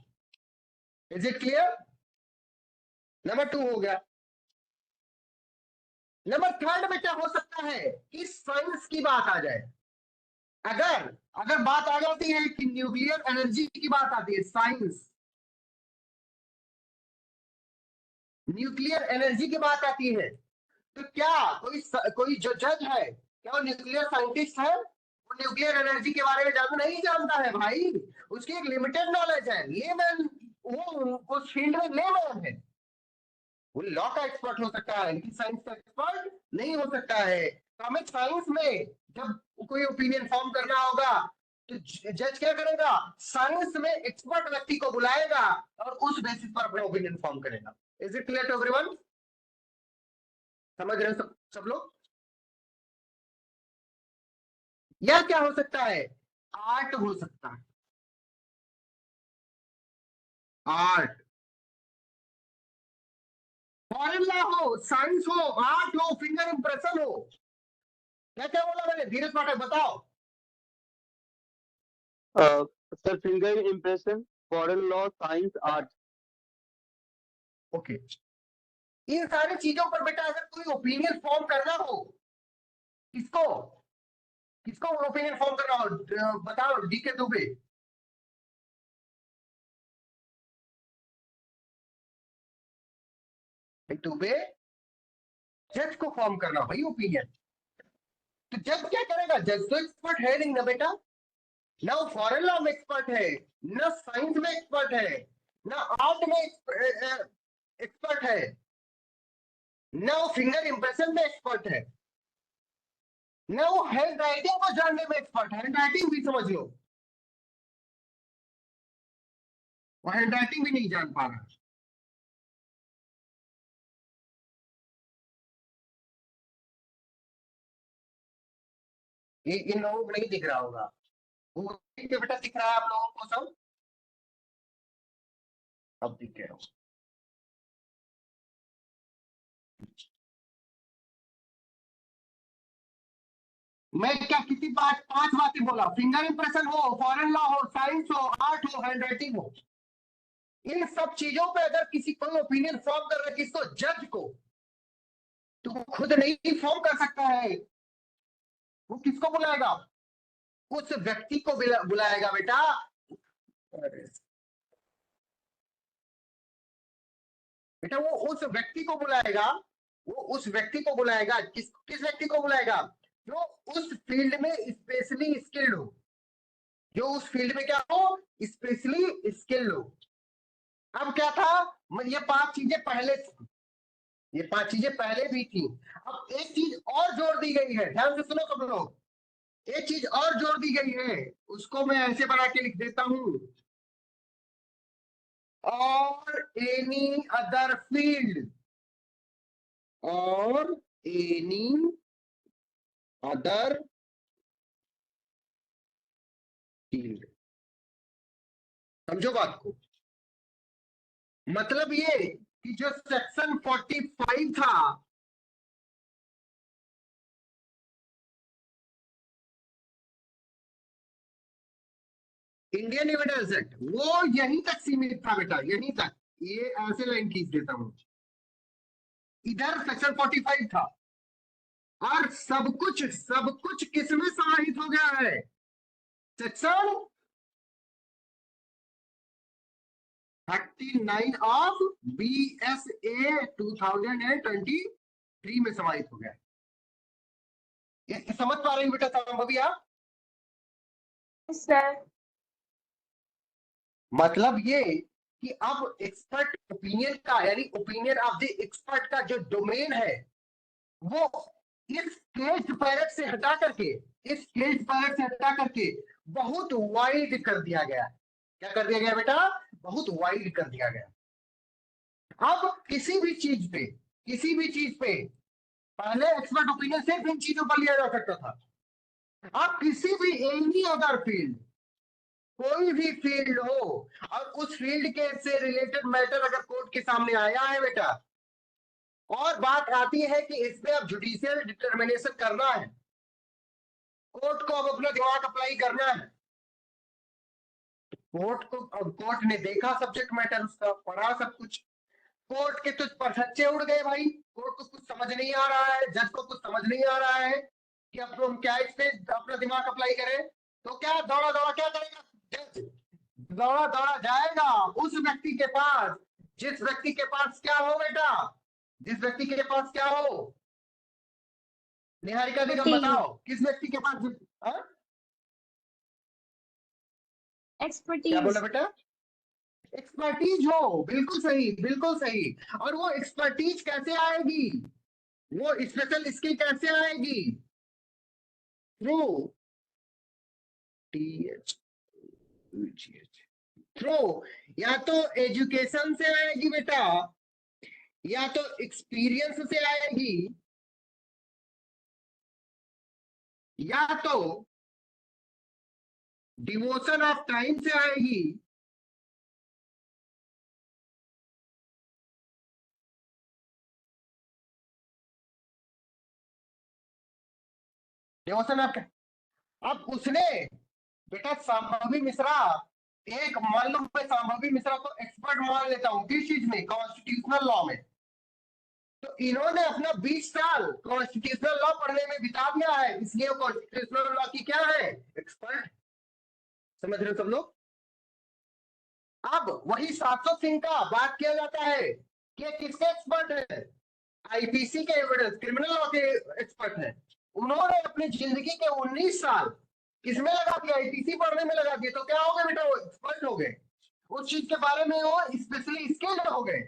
Speaker 2: Is it clear? नंबर 2 हो गया। नंबर थर्ड बेटा हो सकता है कि साइंस की बात आ जाए। अगर अगर बात आ जाती है कि न्यूक्लियर एनर्जी की बात आती है, साइंस, न्यूक्लियर एनर्जी की बात आती है, तो क्या कोई जो जज है, क्या वो न्यूक्लियर साइंटिस्ट है? वो न्यूक्लियर एनर्जी के बारे में नहीं जानता है भाई। उसकी एक लिमिटेड नॉलेज है, लेमैन, वो उस फील्ड में लेमैन है। वो लॉ का एक्सपर्ट हो सकता है लेकिन साइंस का एक्सपर्ट नहीं हो सकता है। तो हमें साइंस में जब कोई ओपिनियन फॉर्म करना होगा तो जज क्या करेगा, साइंस में एक्सपर्ट व्यक्ति को बुलाएगा और उस बेसिस पर अपना ओपिनियन फॉर्म करेगा। Is it clear to everyone? समझ रहे हो सब लोग? या क्या हो सकता है, आर्ट हो सकता है, आर्ट, फॉरेन लॉ हो, साइंस हो, आर्ट हो, फिंगर इंप्रेशन हो। क्या क्या बोला मैंने? धीरज पाठक बताओ।
Speaker 3: Sir finger impression, foreign law, science, art.
Speaker 2: Okay, इन सारी चीजों पर बेटा अगर कोई ओपिनियन फॉर्म करना हो, किसको किसको ओपिनियन फॉर्म करना हो, बताओ डीके दुबे। दुबे जज को फॉर्म करना भाई ओपिनियन। तो जज क्या करेगा? जज तो एक्सपर्ट है नहीं ना बेटा, ना वो फॉरेन लॉ में एक्सपर्ट है, ना साइंस में एक्सपर्ट है, ना आर्ट में एक्सपर्ट है, ना वो फिंगर इंप्रेशन में एक्सपर्ट है, ना वो हैंड राइटिंग को जानने में एक्सपर्ट है। हैंड राइटिंग भी समझ लो, वो हैंड राइटिंग भी नहीं जान पा रहा। ये इन लोगों को नहीं दिख रहा होगा, वो बेटा दिख रहा है आप लोगों को सब? अब दिख गया। मैं क्या किसी बात 5 बातें बोला, फिंगर इंप्रेशन हो, फॉरेन लॉ हो, साइंस हो, आर्ट हो, हैंड राइटिंग हो, इन सब चीजों पे अगर किसी कोई ओपिनियन फॉर्म कर रहा है किसको, जज को, तो वो खुद नहीं फॉर्म कर सकता है। वो किसको बुलाएगा? उस व्यक्ति को बुलाएगा बेटा। बेटा वो उस व्यक्ति को बुलाएगा, वो उस व्यक्ति को बुलाएगा। किस किस व्यक्ति को बुलाएगा? जो उस फील्ड में स्पेशली स्किल्ड हो, जो उस फील्ड में क्या हो, स्पेशली स्किल्ड हो। अब क्या था, ये 5 चीजें पहले थी, ये 5 चीजें पहले भी थी। अब एक चीज और जोड़ दी गई है, ध्यान से सुनो सब लोग। एक चीज और जोड़ दी गई है, उसको मैं ऐसे बना के लिख देता हूं, और एनी अदर फील्ड, और एनी अदर फील्ड। समझो बात को, मतलब ये कि जो सेक्शन 45 था, इंडियन एविडेंस एक्ट, वो यहीं तक सीमित था बेटा, यहीं तक। ये ऐसे लाइन खींच देता हूं, इधर सेक्शन 45 था, और सब कुछ किसमें समाहित हो गया है? सेक्शन 39 ऑफ BSA 2023 में समाहित हो गया है। ये समझ पा रहे हैं बेटा संभवी आप?
Speaker 4: सर
Speaker 2: मतलब ये कि अब एक्सपर्ट ओपिनियन का, यानी ओपिनियन ऑफ द एक्सपर्ट का जो डोमेन है, वो इस केज्ड पैरेट से हटा करके, इस केज्ड पैरेट से हटा करके बहुत वाइड कर दिया गया। क्या कर दिया गया बेटा? बहुत वाइड कर दिया गया। अब किसी भी चीज पे पहले एक्सपर्ट ओपिनियन सिर्फ इन चीजों पर लिया जा सकता था। अब किसी भी एनी अदर फील्ड, कोई भी फील्ड हो, और उस फील्ड के से रिलेटेड मैटर अगर कोर्ट के सामने आया है बेटा, और बात आती है कि इस पे अब जुडिशियल डिटर्मिनेशन करना है, कोर्ट को अब अपना दिमाग अप्लाई करना है। कोर्ट ने देखा सब्जेक्ट मैटर, उसका पढ़ा सब कुछ, कोर्ट के तुझ पर सच्चे उड़ गए भाई, कोर्ट को कुछ समझ नहीं आ रहा है, जज को कुछ समझ नहीं आ रहा है कि अब हम क्या इस पे अपना दिमाग अप्लाई करें। तो क्या दौड़ा दौड़ा क्या करेगा जज, दौड़ा दौड़ा जाएगा उस व्यक्ति के पास जिस व्यक्ति के पास क्या हो बेटा, जिस व्यक्ति के पास क्या हो। निहारिका बेगम
Speaker 4: एक्सपर्टीज।
Speaker 2: बताओ किस व्यक्ति के पास हाँ? क्या
Speaker 4: एक्सपर्टीज।
Speaker 2: बोला बेटा? एक्सपर्टीज हो, बिल्कुल सही बिल्कुल सही। और वो एक्सपर्टीज कैसे आएगी, वो स्पेशल स्किल कैसे आएगी? थ्रू थ्रू या तो एजुकेशन से आएगी बेटा, या तो एक्सपीरियंस से आएगी, या तो डिवोशन ऑफ टाइम से आएगी, डिवोशन ऑफ। अब उसने बेटा संभवी मिश्रा, एक मान लो मैं संभवी मिश्रा को एक्सपर्ट मान लेता हूं किस चीज में, कॉन्स्टिट्यूशनल लॉ में। तो इन्होंने अपना 20 साल कॉन्स्टिट्यूशनल लॉ पढ़ने में बिता दिया है, इसलिए वो कॉन्स्टिट्यूशनल लॉ की क्या है, एक्सपर्ट। समझ रहे हो सब लोग? अब वही 700 सिंह का बात किया जाता है कि किसके एक्सपर्ट है, आईपीसी के एविडेंस क्रिमिनल लॉ के एक्सपर्ट है। उन्होंने अपनी जिंदगी के 19 साल किसमें लगा दिया, आईपीसी पढ़ने में लगा दिया। तो क्या हो गए बेटा, वो एक्सपर्ट हो गए, उस चीज के बारे में वो स्पेशली स्किल्ड हो गए।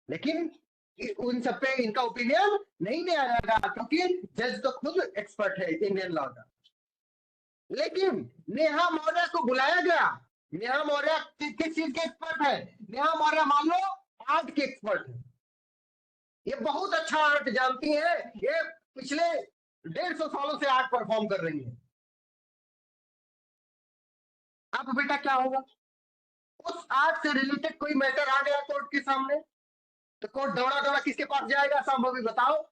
Speaker 2: लेकिन उन सब पे इनका ओपिनियन नहीं दिया जाएगा क्योंकि जज तो खुद एक्सपर्ट है इंडियन लॉ का। लेकिन नेहा मौर्य को बुलाया गया, नेहा मौर्य किस चीज के एक्सपर्ट है, नेहा मौर्य मान लो आर्ट के एक्सपर्ट है, ये बहुत अच्छा आर्ट जानती है, ये पिछले 150 सालों से आर्ट परफॉर्म कर रही है। अब बेटा क्या होगा, उस आर्ट से रिलेटेड कोई मैटर आ गया कोर्ट के सामने, तो कोर्ट दौड़ा दौड़ा किसके पास जाएगा, संभवी बताओ।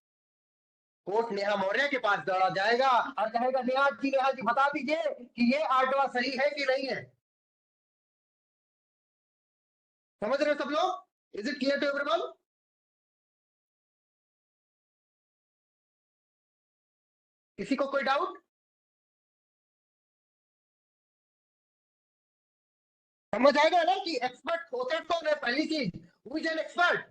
Speaker 2: कोर्ट नेहा मौर्य के पास दौड़ा जाएगा और कहेगा नेहा जी बता दीजिए कि ये आर्टवा सही है कि नहीं है। समझ रहे हो सब लोग? Is it clear to everyone? किसी को कोई डाउट? समझ आएगा ना कि एक्सपर्ट होते कौन है, पहली चीज हु इज एन एक्सपर्ट,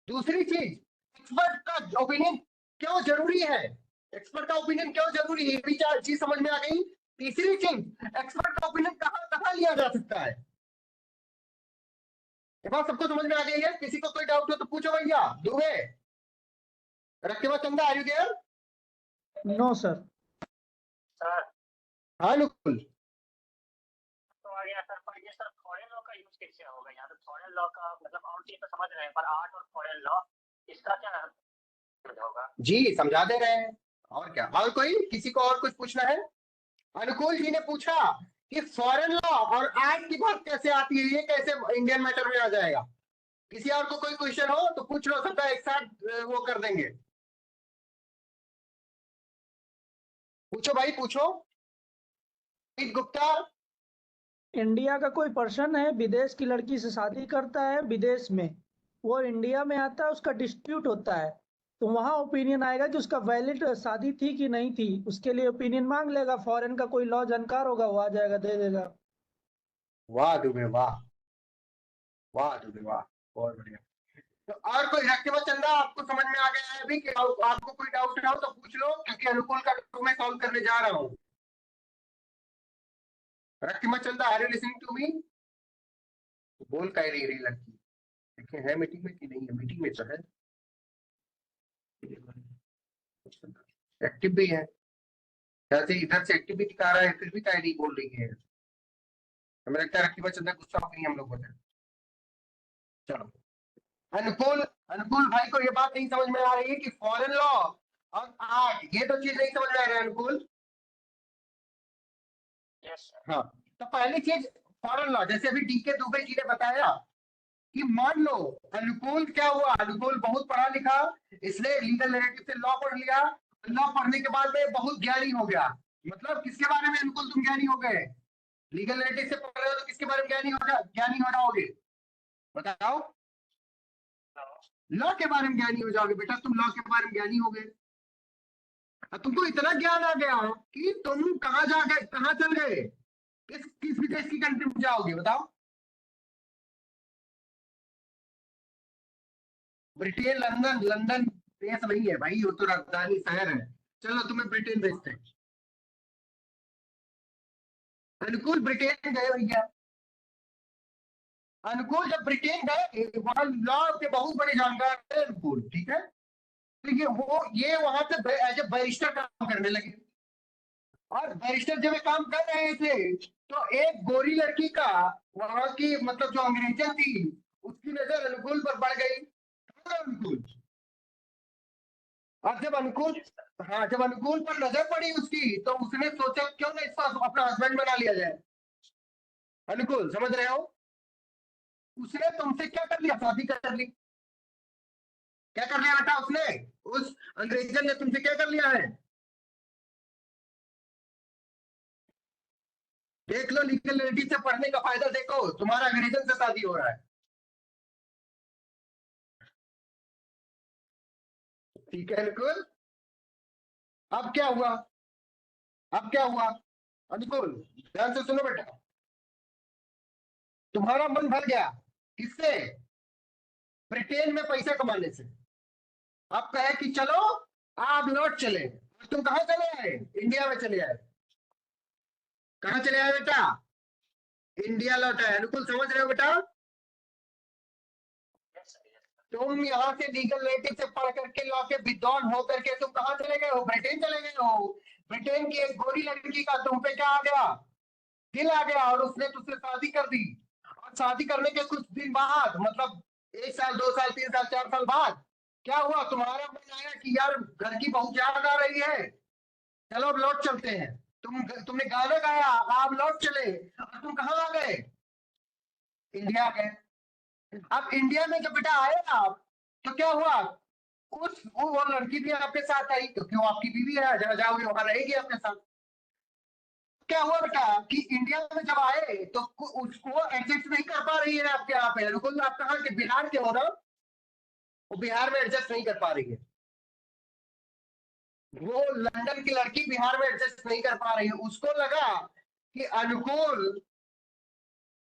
Speaker 2: दूसरी चीज एक्सपर्ट का ओपिनियन क्यों जरूरी है, एक्सपर्ट का ओपिनियन क्यों जरूरी है, ये भी चीज समझ में आ गई। तीसरी चीज एक्सपर्ट का ओपिनियन कहां कहां लिया जा सकता है, ये बात सबको समझ में आ गई है। किसी को कोई डाउट हो तो पूछो भैया। Dubey, Rakhiba Chanda, are you there?
Speaker 5: No sir.
Speaker 2: हाँ अनुकुल,
Speaker 8: तो आ गया सर, पर ये सर फॉरेन लॉ का यूज कैसे होगा यहाँ पे? फॉरेन लॉ का मतलब और चीज तो समझ रहे हैं, पर आर्ट और फॉरेन लॉ इसका क्या यूज होगा?
Speaker 2: जी समझा दे रहे हैं, और क्या। और कोई, किसी को और कुछ पूछना है? अनुकुल जी ने पूछा कि फॉरेन लॉ और आर्ट की बात कैसे आती है, ये कैसे इंडियन मैटर में आ जाएगा। किसी और को कोई क्वेश्चन हो तो पूछ लो, सबका एक साथ वो कर देंगे। पूछो भाई पूछो। गुप्ता,
Speaker 5: इंडिया का कोई पर्सन है, विदेश की लड़की से शादी करता है, विदेश में वो इंडिया में आता है, उसका डिस्प्यूट होता है, तो वहां ओपिनियन आएगा कि उसका वैलिड शादी थी कि नहीं थी, उसके लिए ओपिनियन मांग लेगा। फॉरेन का कोई लॉ जानकार होगा, वो आ जाएगा, दे देगा।
Speaker 2: वाह दुबे वाह, वाह दुबे वाह, बहुत बढ़िया। तो और कोई रखिबा चंदा, आपको समझ में आ गया है अभी कि आपको कोई डाउट हो तो पूछ लो, क्योंकि अनुकूल का मैं सॉल्व करने जा रहा हूँ। Rakhiba Chanda, are you listening to me? बोल कह रही लड़की, देखिए है मीटिंग में कि नहीं है, मीटिंग में तो है, एक्टिव भी है, जैसे इधर से एक्टिव भी दिखा रहा है, फिर भी कह रही बोल रही है। हमें लगता है रखिबा चंदा गुस्सा हो गई हम लोग बता। चलो अनुकूल, अनुकूल भाई को ये बात नहीं समझ में आ रही है कि फॉरेन लॉ और आर्ट, ये तो चीज नहीं समझ में आ रही है अनुकूल।
Speaker 8: यस
Speaker 2: हाँ, तो पहली चीज फॉरेन लॉ, जैसे अभी डीके दुबे जी ने बताया कि मान लो अनुकूल क्या हुआ, अनुकूल बहुत पढ़ा लिखा, इसने लीगल नैरेटिव से लॉ पढ़ लिया, लॉ पढ़ने के बाद में बहुत ज्ञानी हो गया। मतलब किसके बारे में अनुकूल तुम ज्ञानी हो गए, लीगल नैरेटिव से पढ़ रहे हो तो किसके बारे में ज्ञानी हो जाओगे, बताओ। लॉ के बारे में ज्ञानी हो जाओगे बेटा, तुम लॉ के बारे में ज्ञानी हो गए। तुमको इतना ज्ञान आ गया कि तुम कहाँ जा गए, कहाँ चल गए, किस विदेश की कंट्री में जाओगे बताओ? ब्रिटेन, लंदन, लंदन देश नहीं है भाई, वो तो राजधानी शहर है। चलो तुम्हें ब्रिटेन भेजते हैं। अनुकूल ब्रिटेन गए भैया, अनुकूल जब ब्रिटेन गए वहां लॉ के बहुत बड़े जानकार थे अनुकूल, ठीक है। तो ये वहां पे एज ए बैरिस्टर काम करने लगे, और बैरिस्टर जब ये काम कर रहे थे तो एक गोरी लड़की का, वहां की मतलब जो अंग्रेजन थी, उसकी नजर अनुकूल पर पड़ गई। अनुकूल, और जब अनुकूल, हाँ जब अनुकूल पर नजर पड़ी उसकी, तो उसने सोचा क्यों ना इसको अपना हस्बैंड बना लिया जाए। अनुकूल समझ रहे हो? उसने तुमसे क्या कर लिया, शादी कर ली। क्या कर लिया बेटा उसने, उस अंग्रेजन ने तुमसे क्या कर लिया है? देख लो लीगलिटी से पढ़ने का फायदा, देखो तुम्हारा अंग्रेजन से शादी हो रहा है। ठीक है अनुकूल, अब क्या हुआ, अब क्या हुआ? अनुकूल ध्यान से सुनो बेटा, तुम्हारा मन भर गया किससे? ब्रिटेन में पैसा कमाने से। अब कहे कि चलो आप लौट चले, तुम कहाँ चले आए? इंडिया में चले आए। कहाँ चले आए बेटा? इंडिया लौट आए। अनुकूल समझ रहे हो बेटा? तुम यहाँ से लीगल नेटिव से पढ़ करके लॉ के विद्वान हो करके तुम कहाँ चले गए हो? ब्रिटेन चले गए हो। ब्रिटेन की एक गोरी लड़की का तुम पे क्या आ गया, दिल आ गया, और उसने तुझसे शादी कर दी। और शादी करने के कुछ दिन बाद, मतलब 1 साल 2 साल 3 साल 4 साल बाद, क्या हुआ? तुम्हारा मन आया कि यार घर की बहुत याद आ रही है, चलो अब लौट चलते हैं। तुमने गाना गाया, आप लौट चले, और तुम कहाँ आ गए? इंडिया गए। अब इंडिया में जब बेटा आए आप, तो क्या हुआ? वो लड़की भी आपके साथ आई, क्योंकि वो आपकी बीवी है, जहाँ जाओगे वहां रहेगी आपके साथ। क्या हुआ बेटा कि इंडिया में जब आए तो उसको एडजस्ट नहीं कर पा रही है आपके यहाँ पे। बिल्कुल, आप कहाँ के, बिहार के हो ना? वो बिहार में एडजस्ट नहीं कर पा रही है। वो लंदन की लड़की बिहार में एडजस्ट नहीं कर पा रही है। उसको लगा कि अनुकूल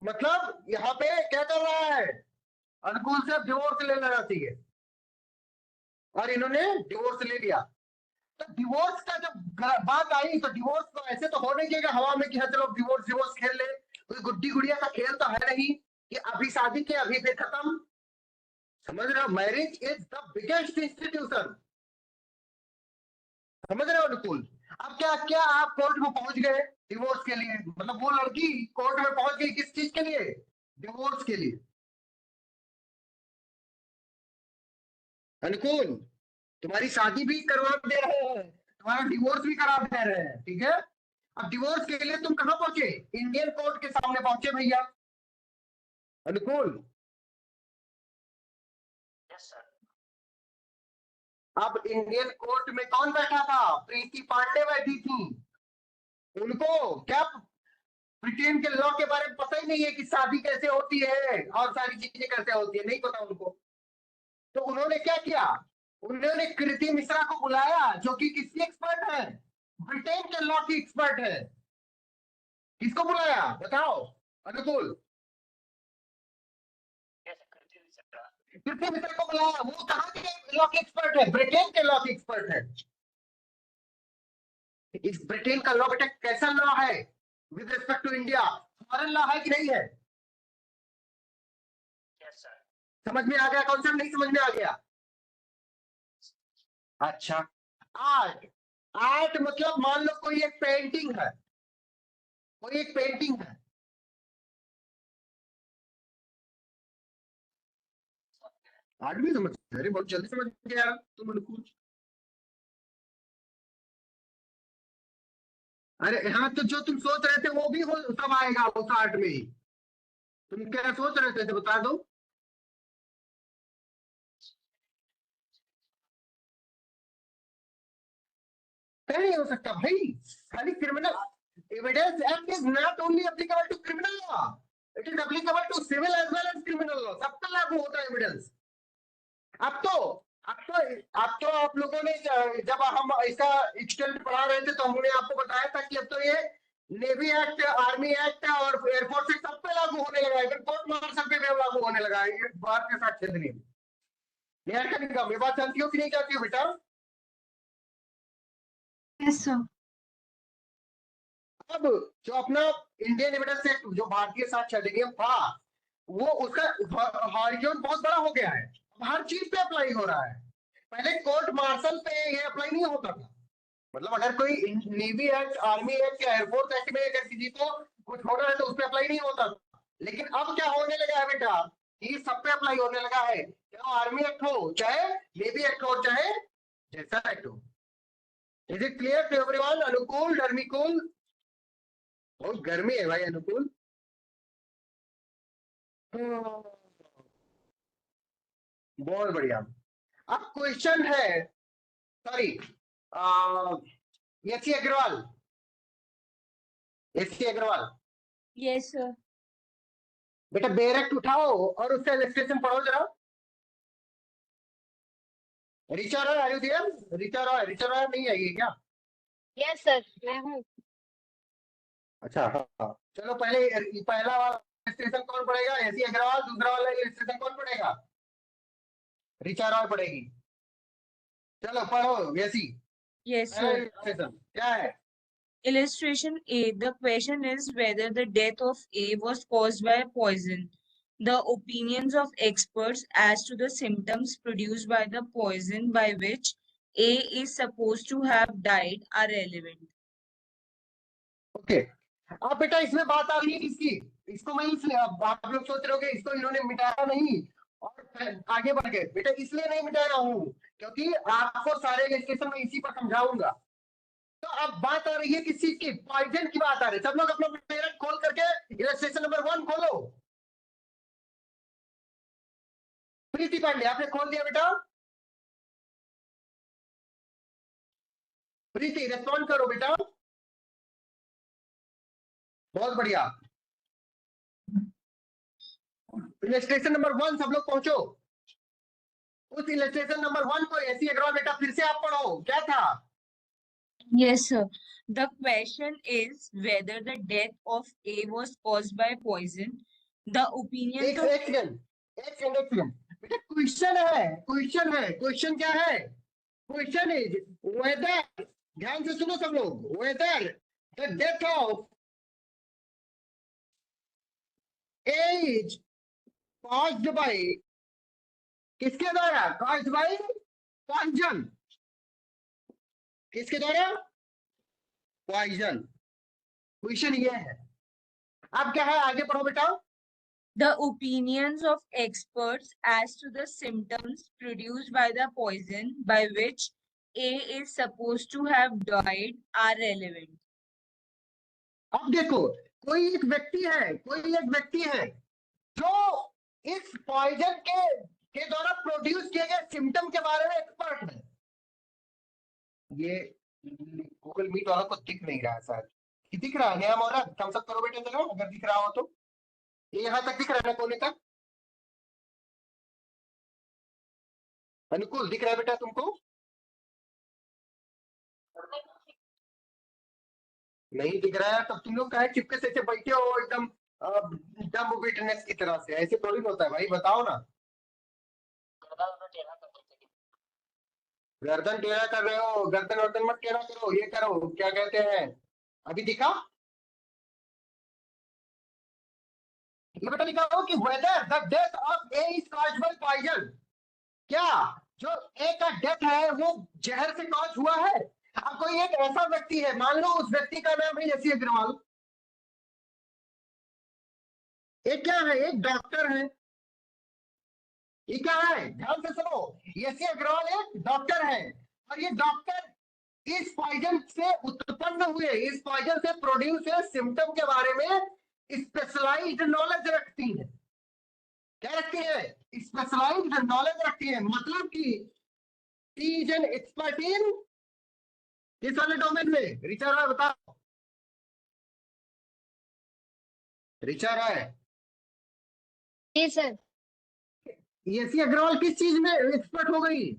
Speaker 2: मतलब यहाँ पे क्या कर रहा है, अनुकूल से डिवोर्स ले लेना चाहिए, और इन्होंने डिवोर्स ले लिया। तो डिवोर्स का जब बात आई, तो डिवोर्स तो ऐसे तो हो नहीं जाएगा हवा में कि हाँ चलो डिवोर्स डिवोर्स खेल ले, कोई गुड्डी गुड़िया का खेल तो है नहीं कि अभी शादी के अभी फिर खत्म। समझ रहे हो? Marriage is the biggest institution. समझ रहे हो अनुकूल? अब क्या क्या आप कोर्ट में पहुंच गए डिवोर्स के लिए, मतलब वो लड़की कोर्ट में पहुंच गई किस चीज के लिए? डिवोर्स के लिए। अनुकूल तुम्हारी शादी भी करवा दे रहे हैं, तुम्हारा डिवोर्स भी करा दे रहे हैं, ठीक है। अब डिवोर्स के लिए तुम कहां पहुंचे? इंडियन कोर्ट के सामने पहुंचे भैया। अनुकूल अब इंडियन कोर्ट में कौन बैठा था? प्रीति पांडे बैठी थी। उनको क्या ब्रिटेन के लॉ के बारे में पता ही नहीं है कि शादी कैसे होती है और सारी चीजें कैसे होती है, नहीं पता उनको। तो उन्होंने क्या किया? उन्होंने कृति मिश्रा को बुलाया, जो कि किसकी एक्सपर्ट है? ब्रिटेन के लॉ की एक्सपर्ट है। किसको बुलाया बताओ अनुकूल? कृति मिश्रा को बुलाया। वो कहाँ के लॉ के एक्सपर्ट है? ब्रिटेन के लॉ के एक्सपर्ट है। इस ब्रिटेन का लॉ बेटा कैसा लॉ है with respect to India? Foreign law है कि नहीं है? समझ में आ गया कॉन्सेप्ट? नहीं समझ में आ गया? अच्छा, आर्ट, आर्ट मतलब मान लो कोई एक पेंटिंग है, कोई एक पेंटिंग है, आर्ट भी समझ, अरे बहुत जल्दी समझ गया तुम अनुकूल। अरे हाँ, तो जो तुम सोच रहे थे वो भी हो सब आएगा उस आर्ट में ही। तुम क्या सोच रहे थे बता दो। नहीं हो सकता भाई, खाली criminal evidence act is not only applicable to criminal law, it is applicable to civil as well as criminal law. सबका लागू होता है एविडेंस। अब तो आप लोगों ने जब हम इसका एक्सटेंड पढ़ा रहे थे तो हमने आपको बताया था कि अब तो ये नेवी एक्ट, आर्मी एक्ट और एयरफोर्स एक्ट सब पे लागू होने लगा है, कोर्ट मार्शल पे भी लागू होने लगा है ये भारत के साथ क्षेत्रीय न्याय का निगम। ये बात जानती हो कि नहीं जानती हो बेटा?
Speaker 7: Yes sir.
Speaker 2: अब जो अपना इंडियन एविडेंस एक्ट, जो भारतीय साक्ष्य अधिनियम था, वो उसका हॉरिजॉन बहुत बड़ा हो गया है, अब हर चीज पे अप्लाई हो रहा है। पहले कोर्ट मार्शल पे ये अप्लाई नहीं होता था, मतलब अगर कोई नेवी एक्ट, आर्मी एक्ट या एयरफोर्स एक्ट में अगर किसी को कुछ होना है तो उस पर अप्लाई नहीं होता था। लेकिन अब क्या होने लगा है बेटा, ये सब पे अप्लाई होने लगा है, चाहे आर्मी एक्ट हो, चाहे नेवी एक्ट हो, चाहे जैसा एक्ट हो। Is it clear to everyone? Anukul, Dharmikul? बहुत गर्मी है भाई अनुकूल। बहुत बढ़िया। अब क्वेश्चन है, sorry, S C Agarwal, S C Agarwal
Speaker 1: yes sir.
Speaker 2: बेटा बेरेक्ट उठाओ और उसका इलस्ट्रेशन पढ़ो जरा। Richa Roy, are you there? Richa Roy नहीं आई है क्या?
Speaker 4: यस सर, मैं हूँ।
Speaker 2: अच्छा हाँ, चलो पहले पहला वाला इलस्ट्रेशन कौन पढ़ेगा? S C Agarwal. दूसरा वाला इलस्ट्रेशन कौन पढ़ेगा? ऋचा रॉय पढ़ेगी। चलो पढ़ो एसी।
Speaker 1: यस
Speaker 2: पहला
Speaker 1: सर।
Speaker 2: इलस्ट्रेशन क्या है?
Speaker 1: Illustration A. The question is whether the death of A was caused by poison. The opinions of experts as to the symptoms produced by the poison by which A is supposed to have died are relevant.
Speaker 2: Okay, अब बेटा इसमें बात आ रही है किसकी? इसको मैं इसलिए, अब आप लोग सोच रहे हो कि इसको इन्होंने मिटाया नहीं और आगे बढ़ गए। बेटा इसलिए नहीं मिटाया हूं क्योंकि आपको सारे इलस्ट्रेशन में इसी पर समझाऊंगा। तो अब बात आ रही है किस चीज की? पॉइजन की बात आ रही है। सब लोग अपना पेरेंट खोल करके इलस्ट्रेशन नंबर 1 खोलो। प्रीति पांडे आपने खोल दिया बेटा? प्रीति रेस्पॉन्ड करो बेटा। बहुत बढ़िया। इलस्ट्रेशन नंबर 1 सब लोग पहुंचो। उस इलस्ट्रेशन नंबर 1 को एसी अग्रवाल बेटा फिर से आप पढ़ो, क्या था?
Speaker 1: Yes, sir. The question is whether the death of A was caused by poison. The opinions of
Speaker 2: एक सेकंड बेटा, क्वेश्चन क्या है? क्वेश्चन इज वेदर, ध्यान से सुनो सब लोग, whether the death of A is caused by, किसके द्वारा? Caused by poison. किसके द्वारा? पॉइजन। क्वेश्चन ये है। अब क्या है, आगे पढ़ो बेटा।
Speaker 1: the opinions of experts as to the symptoms produced by the poison by which A is supposed to have died are relevant.
Speaker 2: अब देखो, कोई एक व्यक्ति है जो इस पॉइजन के द्वारा प्रोड्यूस किए गए सिम्टम के बारे में एक्सपर्ट है। ये गूगल मीट वालों को दिख नहीं रहा है शायद, दिख रहा है? नया मोहरा थम्स अप करो बेटे जरा, अगर दिख रहा हो तो। ये यहाँ तक दिख रहा है, कोने तक? अनुकूल दिख रहा है बेटा तुमको? नहीं दिख रहा है? तब तुम लोग काहे चिपके से बैठे हो एकदम डम विटनेस की तरह से? ऐसे थोड़ी होता है भाई, बताओ ना। गर्दन टेढ़ा कर रहे हो? गर्दन वर्दन मत टेढ़ा करो, ये करो, क्या कहते हैं, अभी दिखा? ये बेटा लिखा हो कि whether the death of A is caused by poison, क्या जो ए का डेथ है वो जहर से कॉज हुआ है? अब कोई एक ऐसा व्यक्ति है, मान लो उस व्यक्ति का नाम है एसी अग्रवाल। एक क्या है? एक डॉक्टर है। ये क्या है? ध्यान से सुनो, एसी अग्रवाल एक डॉक्टर है और ये डॉक्टर इस पॉइजन से उत्पन्न हुए, इस पॉइजन से प्रोड्यूस हुए सिम्टम के बारे में स्पेशलाइज्ड नॉलेज रखती है। क्या रखती है? स्पेशलाइज्ड नॉलेज रखती है, मतलब कि इज एन एक्सपर्ट इन किस वाले डोमेन में? ऋचा रॉय बताओ। ऋचा रॉय
Speaker 4: जी सर।
Speaker 2: एसी अग्रवाल किस चीज में एक्सपर्ट हो गई?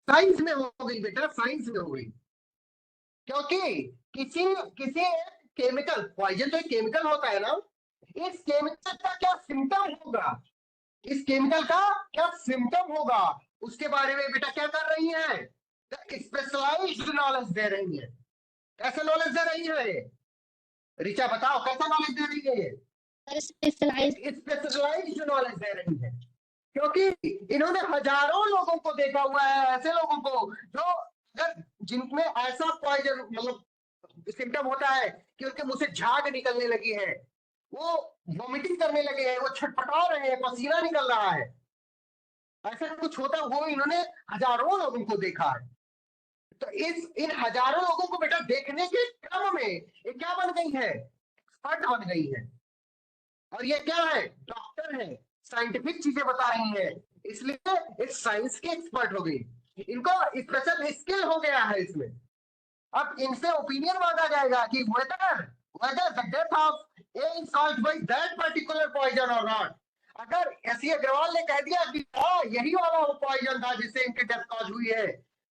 Speaker 2: साइंस में हो गई बेटा, साइंस में हो गई। क्योंकि किसी किसी केमिकल, पॉइजन तो एक केमिकल होता है ना, इस केमिकल का क्या सिम्टम होगा, इस केमिकल का क्या सिम्टम होगा, उसके बारे में बेटा क्या कर रही है, स्पेशलाइज्ड नॉलेज दे रही है। कैसे नॉलेज दे रही है ऋचा, बताओ कैसा नॉलेज दे रही है ये? स्पेशलाइज्ड नॉलेज दे रही है, क्योंकि इन्होंने हजारों लोगों को देखा हुआ है, ऐसे लोगों को जो अगर जिनमें ऐसा पॉइजन मतलब सिम्टम होता है कि उनके मुंह से झाग निकलने लगी है, वो वॉमिटिंग करने लगे हैं, वो छटपटा रहे हैं, पसीना निकल रहा है, ऐसा कुछ होता है, वो इन्होंने हजारों लोगों को देखा है। तो इन हजारों लोगों को बेटा देखने के क्रम में ये क्या बन गई है, एक्सपर्ट बन गई है। और ये क्या है, डॉक्टर है, साइंटिफिक चीजें बता रही है, इसलिए इस साइंस की एक्सपर्ट हो गई, इनको स्पेशल स्किल हो गया है इसमें। अब इनसे ओपिनियन मांगा जाएगा कि whether the death of A is caused by that particular poison or not। अगर एसी अग्रवाल ने कह दिया कि हाँ यही वाला पॉइजन था जिससे इनकी डेथ कॉज हुई है,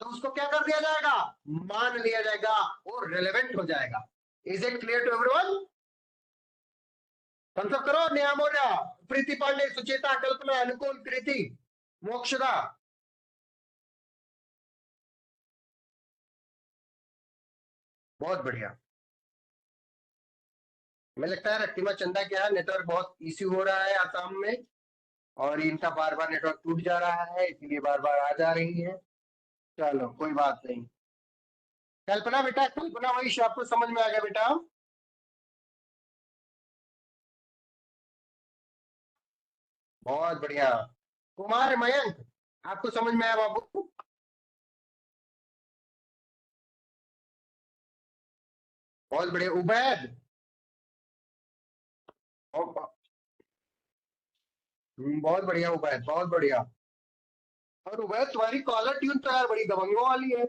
Speaker 2: तो उसको क्या कर दिया जाएगा, मान लिया जाएगा और रेलेवेंट हो जाएगा। Is it clear to everyone? Conserve करो, नेहा मौर्य, प्रीति पांडे, सुचेता, कल्पना, अनुकूल, कृति, मोक्षदा। बहुत बढ़िया। मुझे लगता है रक्तिमा चंदा क्या है, नेटवर्क बहुत इश्यू हो रहा है आसाम में, और इनका बार बार नेटवर्क टूट जा रहा है, इसलिए बार बार आ जा रही है। चलो कोई बात नहीं। कल्पना बेटा, कल्पना वही आपको समझ में आ गया बेटा? बहुत बढ़िया। कुमार मयंक, आपको समझ में आया बाबू? बहुत बढ़िया। उबैद, बहुत बढ़िया उबैद, बहुत बढ़िया। और उबैद तुम्हारी कॉलर ट्यून तो यार बड़ी दबंगों वाली है।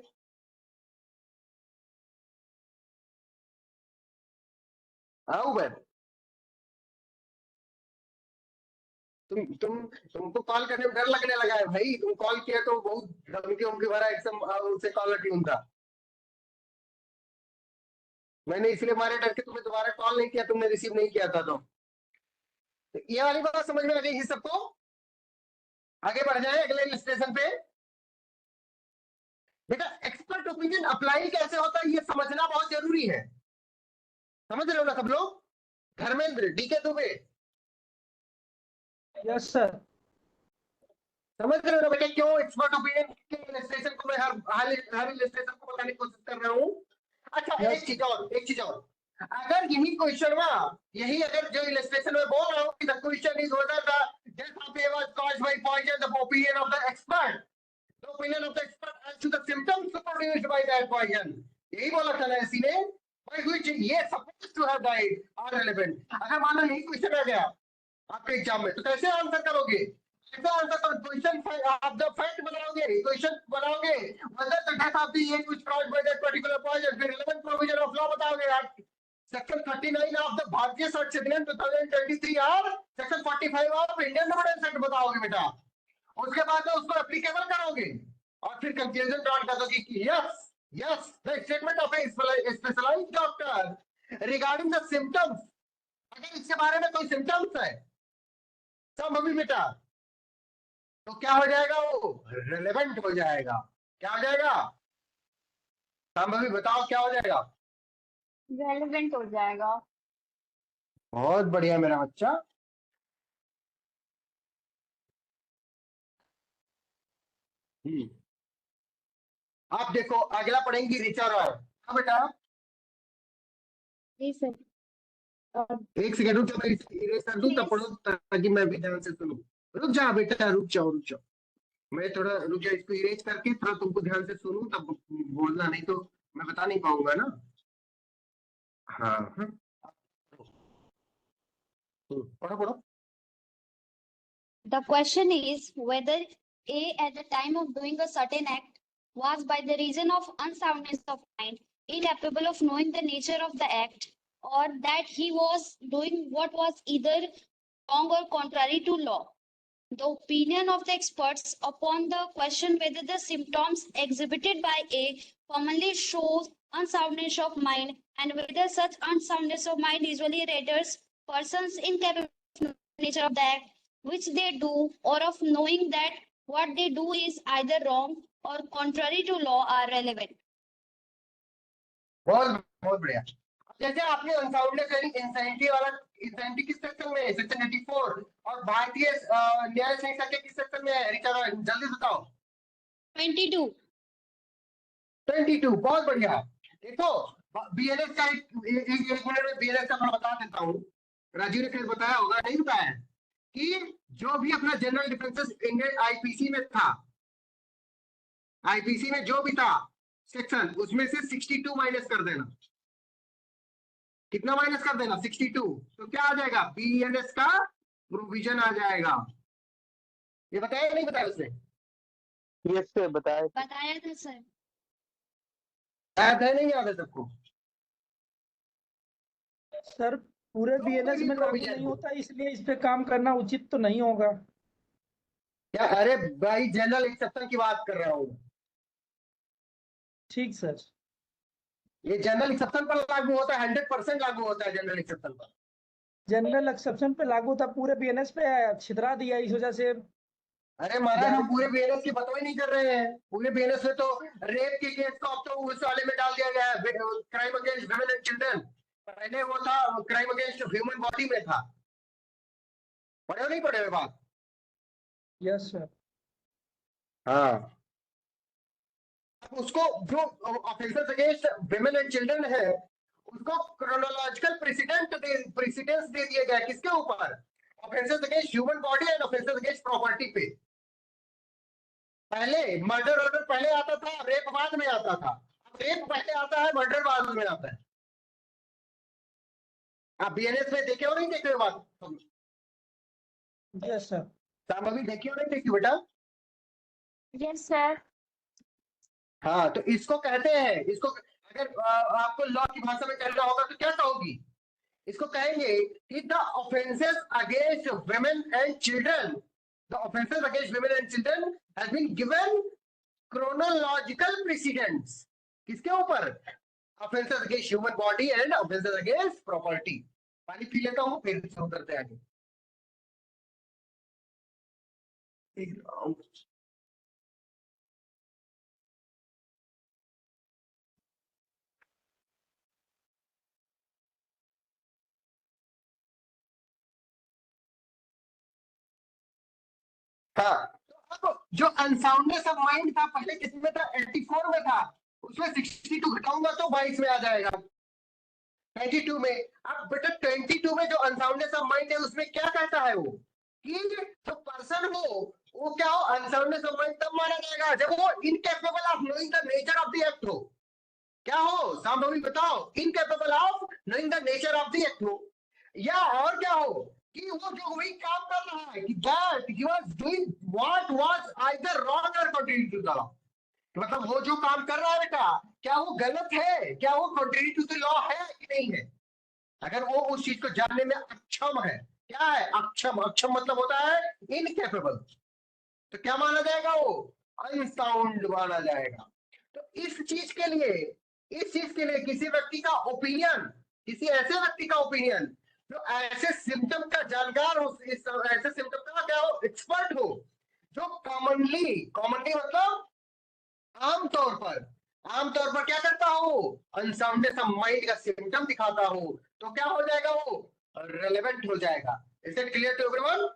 Speaker 2: हाँ उबैद, तुमको कॉल करने में डर लगने लगा है भाई, तुम कॉल किया तो बहुत धमकी उमकी भरा एकदम उनसे कॉलर ट्यून था। मैंने इसलिए मारे डर के तुम्हें दोबारा कॉल नहीं किया, तुमने रिसीव नहीं किया था। तो ये वाली बात समझ में आ गई सबको? आगे बढ़ जाए अगले स्टेशन पे। बेटा एक्सपर्ट ओपिनियन अप्लाई कैसे होता है ये समझना बहुत जरूरी है। समझ रहे हो ना सब लोग? Dharmendra, D K Dubey,
Speaker 5: yes sir.
Speaker 2: समझ रहे हो ना बेटा क्यों एक्सपर्ट ओपिनियन के इलस्ट्रेशन को मैं हर इलस्ट्रेशन को बताने की कोशिश कर रहा हूँ। अच्छा
Speaker 5: Yes.
Speaker 2: एक चीज और, अगर यही क्वेश्चन यही अगर जो इलस्ट्रेशन में बोल रहा हूँ कि the question is whether the death of A was caused by poison, the opinion of the expert, the opinion of the expert as to the symptoms produced by that poison, यही बोला था ना इसी ने, by which ये supposed to have died are relevant। अगर मान लो यही क्वेश्चन आ गया आपके एग्जाम में, तो कैसे आंसर करोगे? कैसे आंसर करोगे? क्वेश्चन आप द फैक्ट बनाओगे, क्वेश्चन बनाओगे, whether the death of the age which caused by that particular poison, फिर relevant provision of law बताओगे आप, सेक्शन 39 ऑफ द भारतीय सर्च अधिनियम 2023 और section 45 of Indian evidence act बताओगे बेटा। उसके बाद में उसको एप्लीकेबल करोगे और फिर कंक्लूजन ड्रॉ कर दोगे कि yes the statement of a specialised doctor regarding the symptoms, अगर इसके बारे में कोई सिम्टम्स है संभवी बेटा, तो क्या हो जाएगा, वो रेलेवेंट हो जाएगा। क्या हो जाएगा संभवी, बताओ क्या हो जाएगा?
Speaker 4: रेलेवेंट हो जाएगा।
Speaker 2: बहुत बढ़िया मेरा बच्चा। आप देखो अगला पढ़ेंगी ऋचा रॉय। हाँ बेटा,
Speaker 4: जी सर।
Speaker 2: एक सेकंड रुक जाओ, मैं इरेज कर दूं तब पढ़ो, ताकि मैं भी ध्यान से सुनूं। रुक जा बेटा, रुक जाओ, मैं थोड़ा रुक जा, इसको इरेज करके थोड़ा तुमको ध्यान से सुनूं तब बोलना, नहीं तो मैं बता नहीं पाऊंगा ना। हाँ पढ़ो।
Speaker 9: The question is whether A at the time of doing a certain act was by the reason of unsoundness of mind, incapable of knowing the nature of the act, or that he was doing what was either wrong or contrary to law. The opinion of the experts upon the question whether the symptoms exhibited by A commonly shows unsoundness of mind and whether such unsoundness of mind usually renders persons incapable of nature of the act which they do or of knowing that what they do is either wrong or contrary to law are relevant.
Speaker 2: बहुत बहुत बढ़िया। जैसे आपने unsoundness यानी insanity वाला, insanity किस section में है? सेक्शन 84। और भारतीय न्याय संहिता के किस सेक्शन में है? रिचा रॉय जल्दी बताओ।
Speaker 9: 22.
Speaker 2: 22, बहुत बढ़िया। देखो बीएनएस का एक मिनट में बीएनएस का मैं बता देता हूँ। राजीव ने शायद बताया होगा, नहीं बताया, कि जो भी अपना जनरल डिफेंसेस इंडियन आईपीसी में था, आईपीसी में जो भी था सेक्शन, उसमें से 62 माइनस कर देना। कितना माइनस कर देना? 62। तो क्या आ जाएगा? बीएनएस का प्रोविजन आ जाएगा। ये बताया नहीं बताया उसने?
Speaker 3: यस सर, बताया।
Speaker 9: बताया था सर।
Speaker 2: याद है नहीं? याद है सबको?
Speaker 5: सर पूरे बीएनएस में लागू नहीं होता, इसलिए इस पे काम करना उचित तो नहीं होगा।
Speaker 2: क्या? अरे भाई जनरल एक्सेप्शन की बात कर रहा हूँ।
Speaker 5: ठीक सर।
Speaker 2: ये जनरल एक्सेप्शन पर लागू होता है, 100% लागू होता है जनरल एक्सेप्शन पर।
Speaker 5: जनरल एक्सेप्शन पे लागू था, पूरे बीएनएस पे छितरा दिया इस वजह से।
Speaker 2: अरे महाराज हम पूरे बीएनएस की बात ही नहीं कर रहे हैं। पूरे बीएनएस में तो रेप के केस को अब तो उस वाले में डाल दिया गया है, crime against women and children. पहले वो था क्राइम अगेंस्ट ह्यूमन बॉडी में था। पढ़े हो नहीं पढ़े हुए बात?
Speaker 5: Yes sir.
Speaker 2: हाँ, अब उसको जो offences against women and children है, उसको क्रोनोलॉजिकल प्रेसिडेंस दे दिया गया। किसके ऊपर? Offences against human body and offences against property पे। पहले मर्डर ऑर्डर पहले आता था, रेप बाद में आता था। अब रेप पहले आता है, मर्डर बाद में आता है। आप बीएनएस में देखे हो नहीं देखे हो बात?
Speaker 5: Yes sir.
Speaker 2: सामग्री देखी हो नहीं देखी बेटा?
Speaker 4: Yes sir.
Speaker 2: हाँ, तो इसको कहते हैं, इसको अगर आपको लॉ की भाषा में कहना होगा तो क्या कहोगी? इसको कहेंगे कि the offences against women and children, the offences against women and children has been given chronological precedence. किसके ऊपर? Offences against human body and offences against property. पानी पी लेता हूँ फिर शुरू करते हैं आगे। हाँ, तो जो अनसाउंडनेस ऑफ माइंड था पहले किसमें था? 84 में था। उसमें 62 घटाऊंगा तो 22 में आ जाएगा, 22 में। अब बेटा 22 में जो अनसाउंडनेस ऑफ माइंड है उसमें क्या कहता है वो? कि जो पर्सन हो वो क्या हो? अनसाउंडनेस ऑफ माइंड तब माना जाएगा जब वो incapable of knowing the nature of the act हो। क्या हो सांभवी बताओ? Incapable of knowing the nature of the act हो, या और क्या हो? कि वो जो वही काम कर रहा है, कि that he was doing what was either wrong और कॉन्ट्ररी टू द लॉ। मतलब वो जो काम कर रहा है बेटा, क्या वो गलत है? क्या वो कॉन्ट्ररी टू द लॉ है कि नहीं है? अगर वो उस चीज को जानने में अक्षम है, क्या है? अक्षम। अक्षम मतलब होता है इनकेपेबल। तो क्या माना जाएगा? वो अनसाउंड माना जाएगा। तो इस चीज के लिए किसी व्यक्ति का ओपिनियन, किसी ऐसे व्यक्ति का ओपिनियन जो ऐसे सिम्टम का जानकार हो, ऐसे सिम्टम का क्या हो? एक्सपर्ट हो, जो कॉमनली मतलब आमतौर पर क्या करता हो? अनसाउंडनेस ऑफ माइंड का सिम्टम दिखाता हो, तो क्या हो जाएगा? वो रेलेवेंट हो जाएगा। Is it clear to everyone?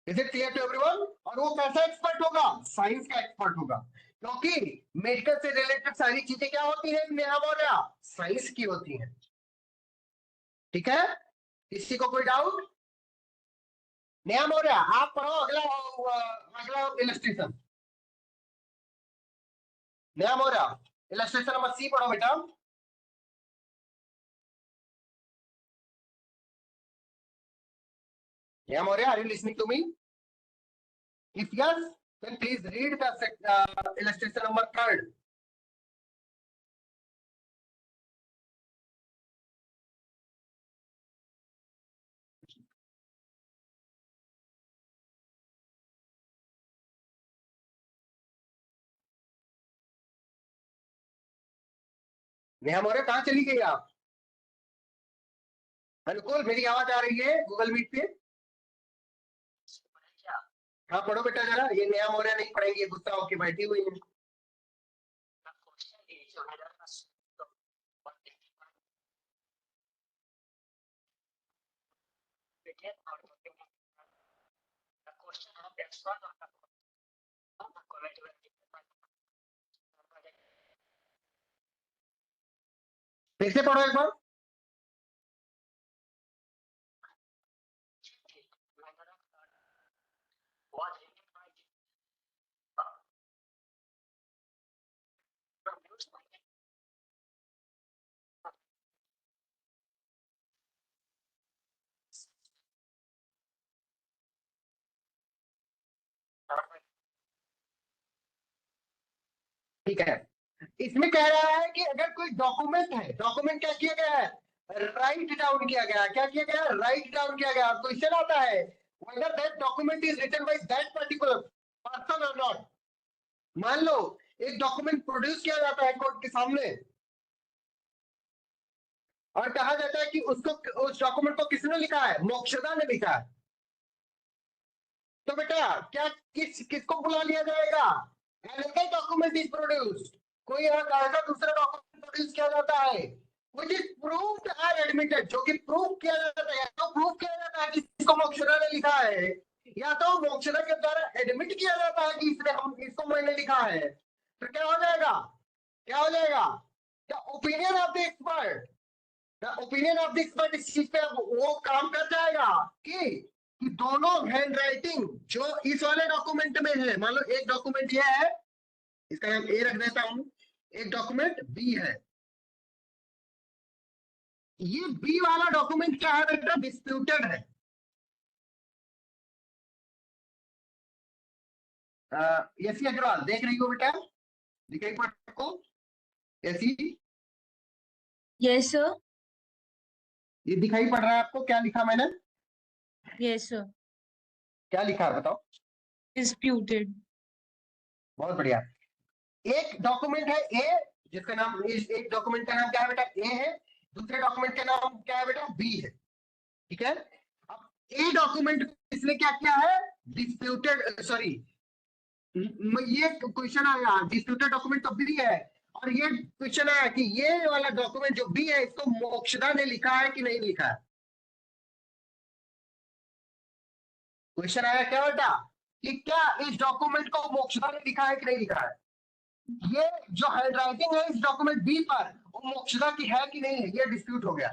Speaker 2: Is it clear to everyone? और वो कैसा एक्सपर्ट होगा? साइंस का एक्सपर्ट होगा, क्योंकि मेडिकल से रिलेटेड सारी चीजें क्या होती है नेहा मौर्य? साइंस की होती हैं। ठीक है, किसी को कोई डाउट? नेहा मौर्य आप पढ़ो अगला illustration. Neha Maurya illustration number C पढ़ो बेटा। Neha Maurya, are you listening to me? If yes, then please read the illustration number 3rd. Neha Maurya कहाँ चली गई आप? अनुकूल, मेरी आवाज आ रही है गूगल मीट पे?
Speaker 8: क्या
Speaker 2: हाँ पढ़ो बेटा जरा, ये नेहा मौर्य नहीं पढ़ेंगी, गुस्सा होके बैठी हुई है।
Speaker 8: Question is whether the question of expert or the comment
Speaker 2: फिर से पढ़ो एक बार।
Speaker 8: was written by
Speaker 2: ठीक है, इसमें कह रहा है कि अगर कोई डॉक्यूमेंट है, डॉक्यूमेंट क्या किया गया है? राइट डाउन किया गया। क्या किया गया? राइट डाउन किया गया। क्वेश्चन आता है whether that document is written by that particular person or not। मान लो एक डॉक्यूमेंट प्रोड्यूस किया जाता है कोर्ट के सामने और कहा जाता है कि उसको, उस डॉक्यूमेंट को किसने लिखा है? मोक्षदा ने लिखा है। तो बेटा क्या किसको बुला लिया जाएगा? another document is produced। कोई यहाँ का दूसरा डॉक्यूमेंट प्रोड्यूस किया जाता है which is proved or admitted, जो कि प्रूव किया जाता है। तो प्रूव किया जाता है कि इसको मोक्षदा ने लिखा है, या तो मोक्षदा के द्वारा एडमिट किया जाता है कि इसको मैंने लिखा है। तो क्या हो जाएगा? क्या हो जाएगा? The opinion of the expert. The opinion of the expert इस चीज पे वो काम कर जाएगा कि दोनों हैंड राइटिंग जो इस वाले डॉक्यूमेंट में है, मान लो एक डॉक्यूमेंट ये है, इसका नाम ए रख देता हूं, एक डॉक्यूमेंट बी है। ये बी वाला डॉक्यूमेंट क्या है बेटा? डिस्प्यूटेड है। यसी अग्रवाल देख रही हो बेटा? दिखाई पड़ आपको? यसी?
Speaker 1: Yes sir.
Speaker 2: ये दिखाई पड़ रहा है आपको? क्या लिखा मैंने?
Speaker 1: Yes sir.
Speaker 2: क्या लिखा है बताओ?
Speaker 1: डिस्प्यूटेड।
Speaker 2: बहुत बढ़िया। एक डॉक्यूमेंट है ए, जिसका नाम, एक डॉक्यूमेंट का नाम क्या है बेटा? ए है। दूसरे डॉक्यूमेंट का नाम क्या है बेटा? बी है। ठीक है, अब ए डॉक्यूमेंट इसने क्या किया है? डिस्प्यूटेड, सॉरी ये क्वेश्चन आया, डिस्प्यूटेड डॉक्यूमेंट तो बी है, और ये क्वेश्चन आया कि ये वाला डॉक्यूमेंट जो बी है इसको मोक्षदा ने लिखा है कि नहीं लिखा है। क्वेश्चन आया क्या बेटा कि क्या इस डॉक्यूमेंट को मोक्षदा ने लिखा है कि नहीं लिखा है। ये जो हैंड राइटिंग है इस डॉक्यूमेंट बी पर, वो मोक्षदा की है कि नहीं है, ये डिस्प्यूट हो गया।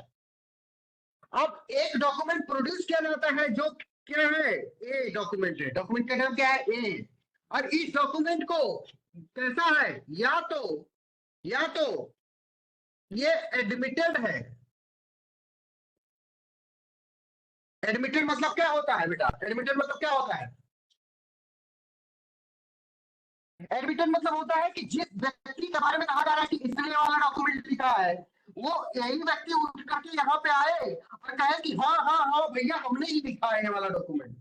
Speaker 2: अब एक डॉक्यूमेंट प्रोड्यूस किया जाता है जो क्या है? ए डॉक्यूमेंट है। डॉक्यूमेंट का नाम क्या है? ए। और इस डॉक्यूमेंट को कैसा है? या तो ये एडमिटेड है। एडमिटेड मतलब क्या होता है बेटा? एडमिटेड मतलब क्या होता है? एडमिटेड मतलब होता है कि जिस व्यक्ति के बारे में कहा जा रहा है कि इसने वाला डॉक्यूमेंट लिखा है, वो यही व्यक्ति उठ करके यहाँ पे आए और कहे कि हाँ हाँ हाँ भैया हमने ही लिखा है ये वाला डॉक्यूमेंट,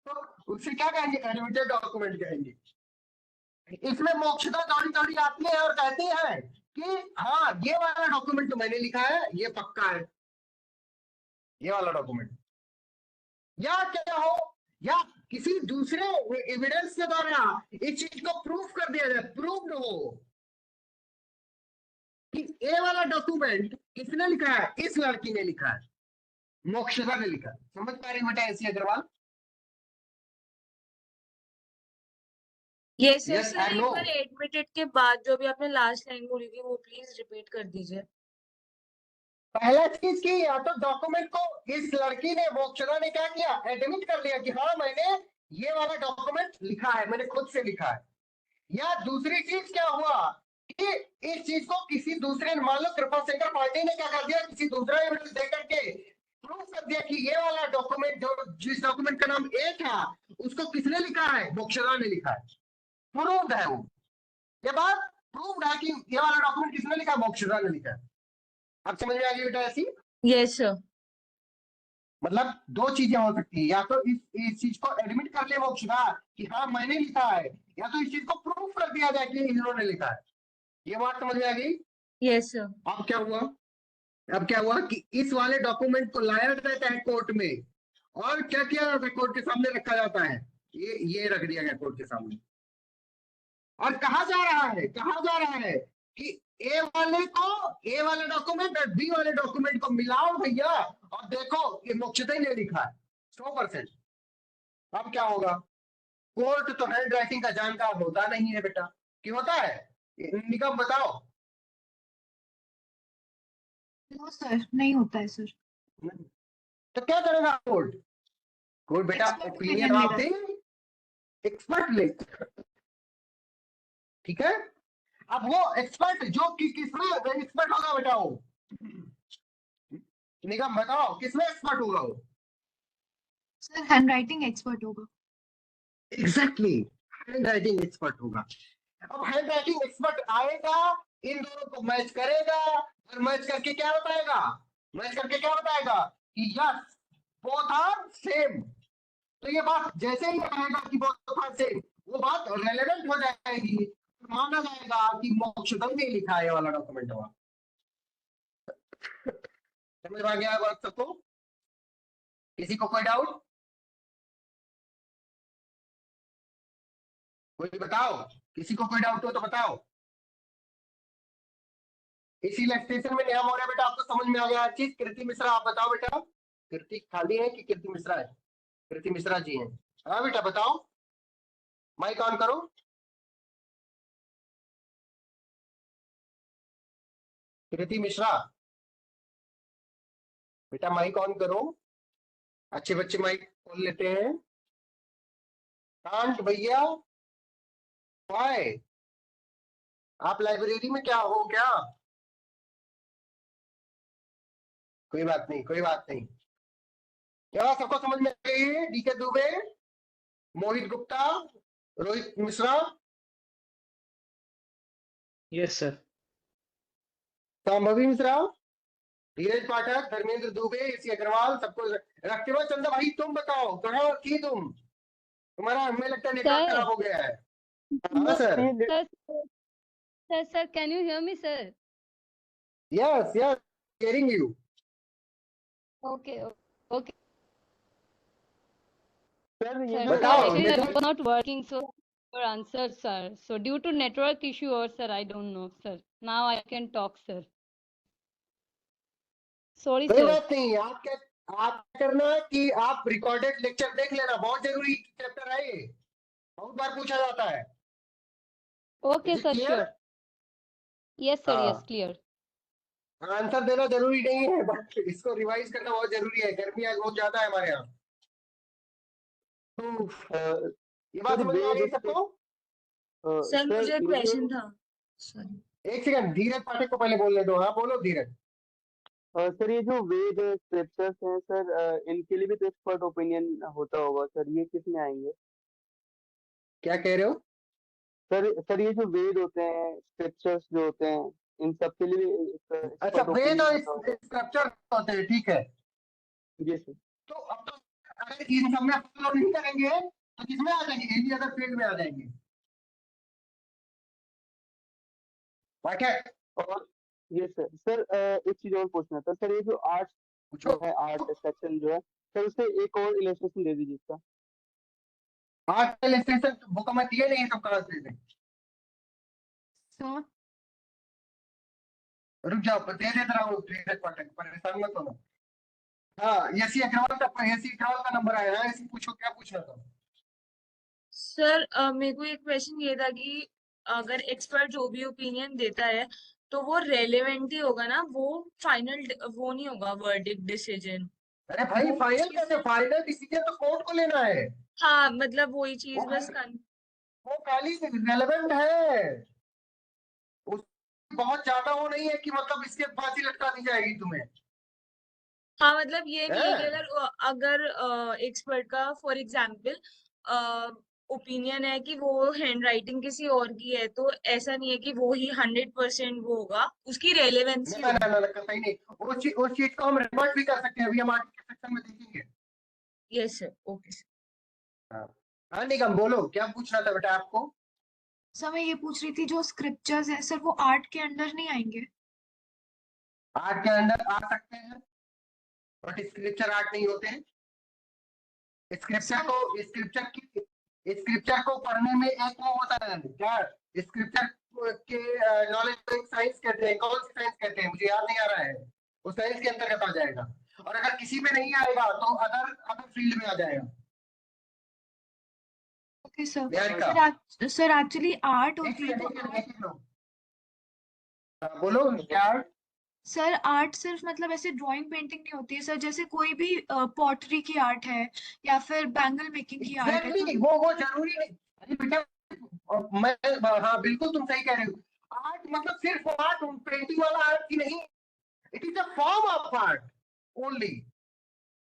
Speaker 2: तो उसे क्या कहेंगे? एडमिटेड डॉक्यूमेंट कहेंगे। इसमें मोक्षदा दौड़ी दौड़ी आती है और कहती है कि हाँ ये वाला डॉक्यूमेंट तो मैंने लिखा है, ये पक्का है, ये वाला डॉक्यूमेंट। या क्या हो, या किसी दूसरे एविडेंस के द्वारा इस चीज को प्रूफ कर दिया जाए, प्रूव्ड हो कि ए वाला डॉक्यूमेंट किसने लिखा है? इस लड़की ने लिखा है, मोक्षदा ने लिखा है। समझ पा रही बेटा A C Agarwal?
Speaker 1: Yes
Speaker 2: Yes
Speaker 1: sir.
Speaker 2: or
Speaker 1: एक
Speaker 2: no?
Speaker 1: बार एडमिटेड के बाद जो भी आपने लास्ट लाइन बोली थी वो प्लीज रिपीट कर दीजिए।
Speaker 2: पहला चीज की, या तो डॉक्यूमेंट को इस लड़की ने, मोक्षदा ने क्या किया? एडमिट कर लिया कि हाँ मैंने ये वाला डॉक्यूमेंट लिखा है, मैंने खुद से लिखा है। या दूसरी चीज क्या हुआ कि इस चीज को किसी दूसरे, मान लो कृपाशंकर पांडे ने क्या कर दिया, किसी दूसरा एविडेंस देकर के प्रूफ कर दिया कि ये वाला डॉक्यूमेंट, जो जिस डॉक्यूमेंट का नाम ए था, उसको किसने लिखा है? मोक्षदा ने लिखा है। प्रूव्ड है वो, ये बात प्रूव्ड है कि ये वाला डॉक्यूमेंट किसने लिखा? मोक्षदा ने लिखा है। अब समझ में आ गई बेटा ऐसी?
Speaker 1: Yes sir.
Speaker 2: मतलब दो चीजें हो सकती है, या तो इस चीज को एडमिट कर ले मोक्षदा कि हाँ मैंने लिखा है, या तो इस चीज को प्रूफ कर दिया जाए कि इन्होंने लिखा है। ये बात समझ में आ गई?
Speaker 1: Yes, sir.
Speaker 2: अब क्या हुआ? अब क्या हुआ कि इस वाले डॉक्यूमेंट को लाया जाता है कोर्ट में और क्या किया जाता है, कोर्ट के सामने रखा जाता है, ये रख दिया गया कोर्ट के सामने। और कहा जा रहा है, कहा जा रहा है कि ए वाले डॉक्यूमेंट और बी वाले डॉक्यूमेंट को मिलाओ भैया और देखो ये मोक्षदा ने लिखा है 100%। अब क्या होगा? कोर्ट तो हैंड राइटिंग का जानकार होता नहीं है बेटा, क्यों होता है? निगम बताओ।
Speaker 7: नो सर, नहीं होता है सर।
Speaker 2: तो क्या करेगा कोर्ट? कोर्ट बेटा
Speaker 7: Expert
Speaker 2: ओपिनियन
Speaker 7: opinion
Speaker 2: ऑफ
Speaker 7: लेगा।
Speaker 2: द एक्सपर्ट ले, ठीक है। अब वो एक्सपर्ट जो किसमें एक्सपर्ट होगा बेटा, वो निगम बताओ किसमें एक्सपर्ट होगा वो?
Speaker 7: सर हैंड राइटिंग एक्सपर्ट होगा।
Speaker 2: एग्जैक्टली, हैंड राइटिंग एक्सपर्ट होगा। अब हैंड राइटिंग एक्सपर्ट आएगा, इन दोनों को मैच करेगा और मैच करके क्या बताएगा? मैच करके क्या बताएगा कि यस बोथ आर सेम। तो ये बात जैसे ही आएगा कि बोथ आर सेम, वो बात रेलेवेंट हो जाएगी, माना जाएगा कि मोक्षदम ने लिखा है ये वाला डॉक्यूमेंट हुआ। समझ में आ गया बात सबको? किसी को कोई डाउट? कोई बताओ, किसी को कोई डाउट हो तो बताओ। इसी लेक्चर में नया हो रहा है बेटा, आपको समझ में आ गया हर चीज? कृति मिश्रा आप बताओ बेटा, कृति खाली है कि कृति मिश्रा है? कृति मिश्रा जी हैं। हाँ बेटा बताओ, माइक ऑन करो। कृति मिश्रा बेटा माइक ऑन करो। अच्छे बच्चे माइक खोल लेते हैं। कांट भैया, वाई? आप लाइब्रेरी में क्या हो क्या? कोई बात नहीं, कोई बात नहीं। क्या सबको समझ में आ गई है? डीके दुबे, मोहित गुप्ता, रोहित मिश्रा,
Speaker 6: यस सर।
Speaker 2: संभवी मिश्रा, धीरज पाठक, धर्मेंद्र दुबे, एसी अग्रवाल, सबको रखते हुए। चंदा भाई तुम बताओ कहाँ थी तुम? तुम्हारा हमें लगता है नेटवर्क खराब हो गया है। हाँ sir.
Speaker 10: Sir, can you hear me, sir?
Speaker 2: Yes yes, hearing you.
Speaker 10: Okay, okay.
Speaker 3: Sir ये
Speaker 10: Sir,
Speaker 3: जो
Speaker 2: बताओ,
Speaker 10: actually that
Speaker 2: network-
Speaker 10: was not working, so your answer, sir. So due to network issue or sir, I don't know, sir. Now I can talk, sir. Sorry,
Speaker 2: कोई
Speaker 10: sir.
Speaker 2: बात नहीं। आप क्या करना है कि आप रिकॉर्डेड लेक्चर देख लेना, बहुत जरूरी चैप्टर है ये, बहुत बार पूछा जाता है।
Speaker 10: Okay,
Speaker 2: Is it
Speaker 10: sir,
Speaker 2: clear?
Speaker 10: sure. Yes, sir, yes,
Speaker 2: हाँ।
Speaker 10: clear.
Speaker 2: आंसर देना जरूरी नहीं है, बट इसको रिवाइज करना बहुत जरूरी है। गर्मी आज बहुत ज्यादा है हमारे यहाँ। तो ये बात समझ में आ गई सबको?
Speaker 1: सर मुझे
Speaker 3: ये
Speaker 1: क्वेश्चन था। सॉरी।
Speaker 2: एक सेकंड, धीरज पाठक को पहले बोलने दो। हाँ बोलो धीरज।
Speaker 3: सर ये जो वेद स्क्रिप्चर्स हैं सर, इनके लिए भी तो एक्सपर्ट ओपिनियन होता होगा सर, ये किस में आएंगे?
Speaker 2: क्या कह रहे हो?
Speaker 3: सर ये जो वेद होते हैं, स्क्रिप्चर्स जो होते हैं, इन सब के लिए भी
Speaker 2: अच्छा,
Speaker 3: एक्सपर्ट
Speaker 2: वेद
Speaker 3: ओपिनियन
Speaker 2: और
Speaker 3: होता होगा?
Speaker 2: स्क्रिप्चर होते हैं, ठीक है।
Speaker 3: जी सर।
Speaker 2: तो अब तो अगर इन सब में फॉलो नहीं करेंगे तो किसमें आ जाएंगे? एनी अदर फील्ड में आ जाएंगे। ठीक है,
Speaker 3: और ये सर एक चीज और पूछना था सर, ये जो आर्ट
Speaker 2: पूछो।
Speaker 3: जो है, आर्ट सेक्शन जो है सर, उसे एक और इलस्ट्रेशन दे दीजिए इसका।
Speaker 2: आर्ट इलस्ट्रेशन बुक में दिए नहीं, तो कहाँ से दें?
Speaker 7: सर
Speaker 2: रुक जाओ, दे देता हूँ। धीरज पाठक परेशान मत होना। हाँ, एसी अग्रवाल का नंबर आया है। ऐसी पूछो, क्या पूछना था?
Speaker 1: सर मेरे को एक क्वेश्चन ये था कि अगर एक्सपर्ट जो भी ओपिनियन देता है तो वो रेलेवेंट ही होगा ना, वो फाइनल वो नहीं होगा वर्डिक्ट डिसीजन।
Speaker 2: अरे भाई
Speaker 1: वो
Speaker 2: फाइनल
Speaker 1: चीज-
Speaker 2: कैसे? फाइनल डिसीजन तो कोर्ट को लेना है।
Speaker 1: हाँ मतलब वही चीज
Speaker 2: वो
Speaker 1: बस
Speaker 2: वो खाली रेलेवेंट है, उस बहुत ज्यादा वो नहीं है कि मतलब इसके फांसी लटका दी जाएगी तुम्हें।
Speaker 1: हाँ मतलब ये नहीं है कि
Speaker 2: है?
Speaker 1: अगर एक्सपर्ट का फॉर एग्जाम्पल ओपिनियन है कि वो हैंड राइटिंग किसी और की है, तो ऐसा नहीं है कि वो ही 100% वो होगा, उसकी रेलेवेंसी
Speaker 2: ना ना
Speaker 1: होगी।
Speaker 2: ना, कहीं नहीं। उस चीज को हम रिवर्ट भी कर सकते हैं, अभी हम आगे के सेक्शन में देखेंगे।
Speaker 1: Yes sir, okay sir.
Speaker 2: हाँ निगम बोलो, क्या पूछना था बेटा आपको?
Speaker 7: मैं ये पूछ रही थी जो स्क्रिप्चर्स है सर वो आर्ट के अंडर नहीं आएंगे?
Speaker 2: आर्ट के अंदर आ सकते हैं बट स्क्रिप्चर आर्ट नहीं होते हैं। स्क्रिप्चर को पढ़ने में एक वो होता है क्या, स्क्रिप्चर के नॉलेज को एक साइंस कहते हैं। कौन सी साइंस कहते हैं मुझे याद नहीं आ रहा है, वो साइंस के अंतर्गत आ जाएगा। और अगर किसी में नहीं आएगा तो अदर फील्ड में आ जाएगा।
Speaker 7: Okay sir.
Speaker 2: Niharika,
Speaker 7: sir actually art
Speaker 2: एक
Speaker 7: होती है तो
Speaker 2: सेकंड, एक मिनट, हाँ, बोलो क्या।
Speaker 7: सर आर्ट सिर्फ मतलब ऐसे ड्राइंग पेंटिंग नहीं होती है सर, जैसे कोई भी पॉटरी की आर्ट है या फिर बैंगल मेकिंग की आर्ट है तो
Speaker 2: एग्जैक्टली वो जरूरी नहीं। अरे बेटा, और मैं, हाँ बिल्कुल तुम सही कह रहे हो। आर्ट मतलब सिर्फ आर्ट, पेंटिंग वाला आर्ट ही नहीं, it is a form of art only,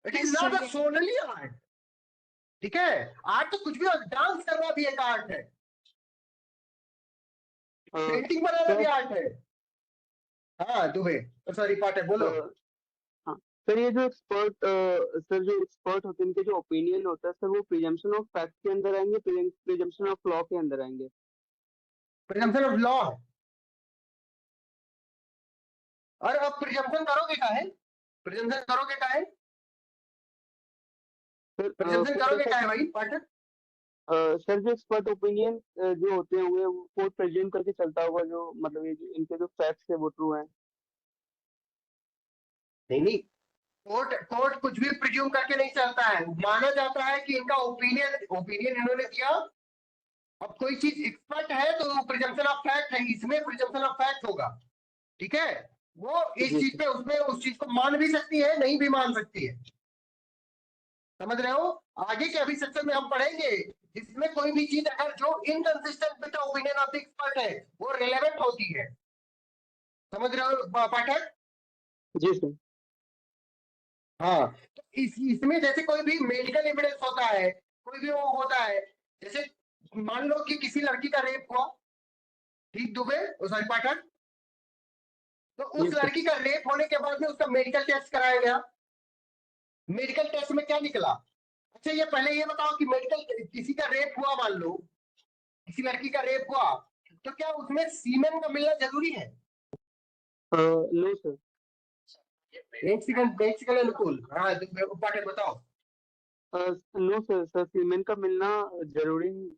Speaker 2: it is
Speaker 7: Yes,
Speaker 2: not
Speaker 7: sir,
Speaker 2: a
Speaker 7: yes.
Speaker 2: So only art. ठीक है, आर्ट तो कुछ भी हो, डांस करना भी एक आर्ट है, पेंटिंग बनाना भी
Speaker 3: सर
Speaker 2: आर्ट है। हाँ दुबे, सॉरी पाठक, बोलो।
Speaker 3: हाँ सर, ये जो एक्सपर्ट होते हैं, इनके जो ओपिनियन होता है सर, वो प्रिजम्पशन ऑफ फैक्ट के अंदर आएंगे, प्रिजम्पशन ऑफ लॉ के अंदर आएंगे?
Speaker 2: Presumption of law. और अब प्रिजम्पशन करोगे का है, प्रिजम्पशन करोगे का है, प्रिजम्पशन करोगे का है भाई पाठक?
Speaker 3: सर जो एक्सपर्ट ओपिनियन जो होते हैं वो कोर्ट प्रेजेंट करके चलता होगा, जो मतलब ये इनके जो फैक्ट्स है वो ट्रू हैं।
Speaker 2: नहीं, कोर्ट कुछ भी प्रिज्यूम करके नहीं चलता है, माना जाता है कि इनका ओपिनियन इन्होंने दिया। अब कोई चीज एक्सपर्ट है तो प्रिजम्पशन ऑफ फैक्ट है, इसमें प्रिजम्पशन ऑफ फैक्ट होगा। ठीक है, वो इस चीज पे उसमें उस चीज को मान भी सकती है, नहीं भी मान सकती है। समझ रहे हो? आगे के अभी सेक्शन में हम पढ़ेंगे, जिसमें कोई भी चीज अगर जो inconsistent with the opinion of the expert है वो रिलेवेंट होती है। समझ रहे हो पाठक?
Speaker 3: जी सर।
Speaker 2: हाँ, तो इसमें जैसे कोई भी मेडिकल एविडेंस होता है, कोई भी वो होता है, जैसे मान लो कि किसी लड़की का रेप हुआ, ठीक दुबे, सॉरी पाठक, तो उस लड़की का रेप होने के बाद में उसका मेडिकल टेस्ट कराया गया। मेडिकल टेस्ट में क्या निकला? अच्छा ये पहले ये बताओ कि मेडिकल किसी का रेप हुआ, मान लो किसी लड़की का रेप हुआ, तो क्या उसमें सीमेन का मिलना जरूरी है?
Speaker 3: No sir.
Speaker 2: एक सेकंड अनुकूल, हाँ पाठक बताओ।
Speaker 3: नो सर, सीमेन का मिलना जरूरी नहीं।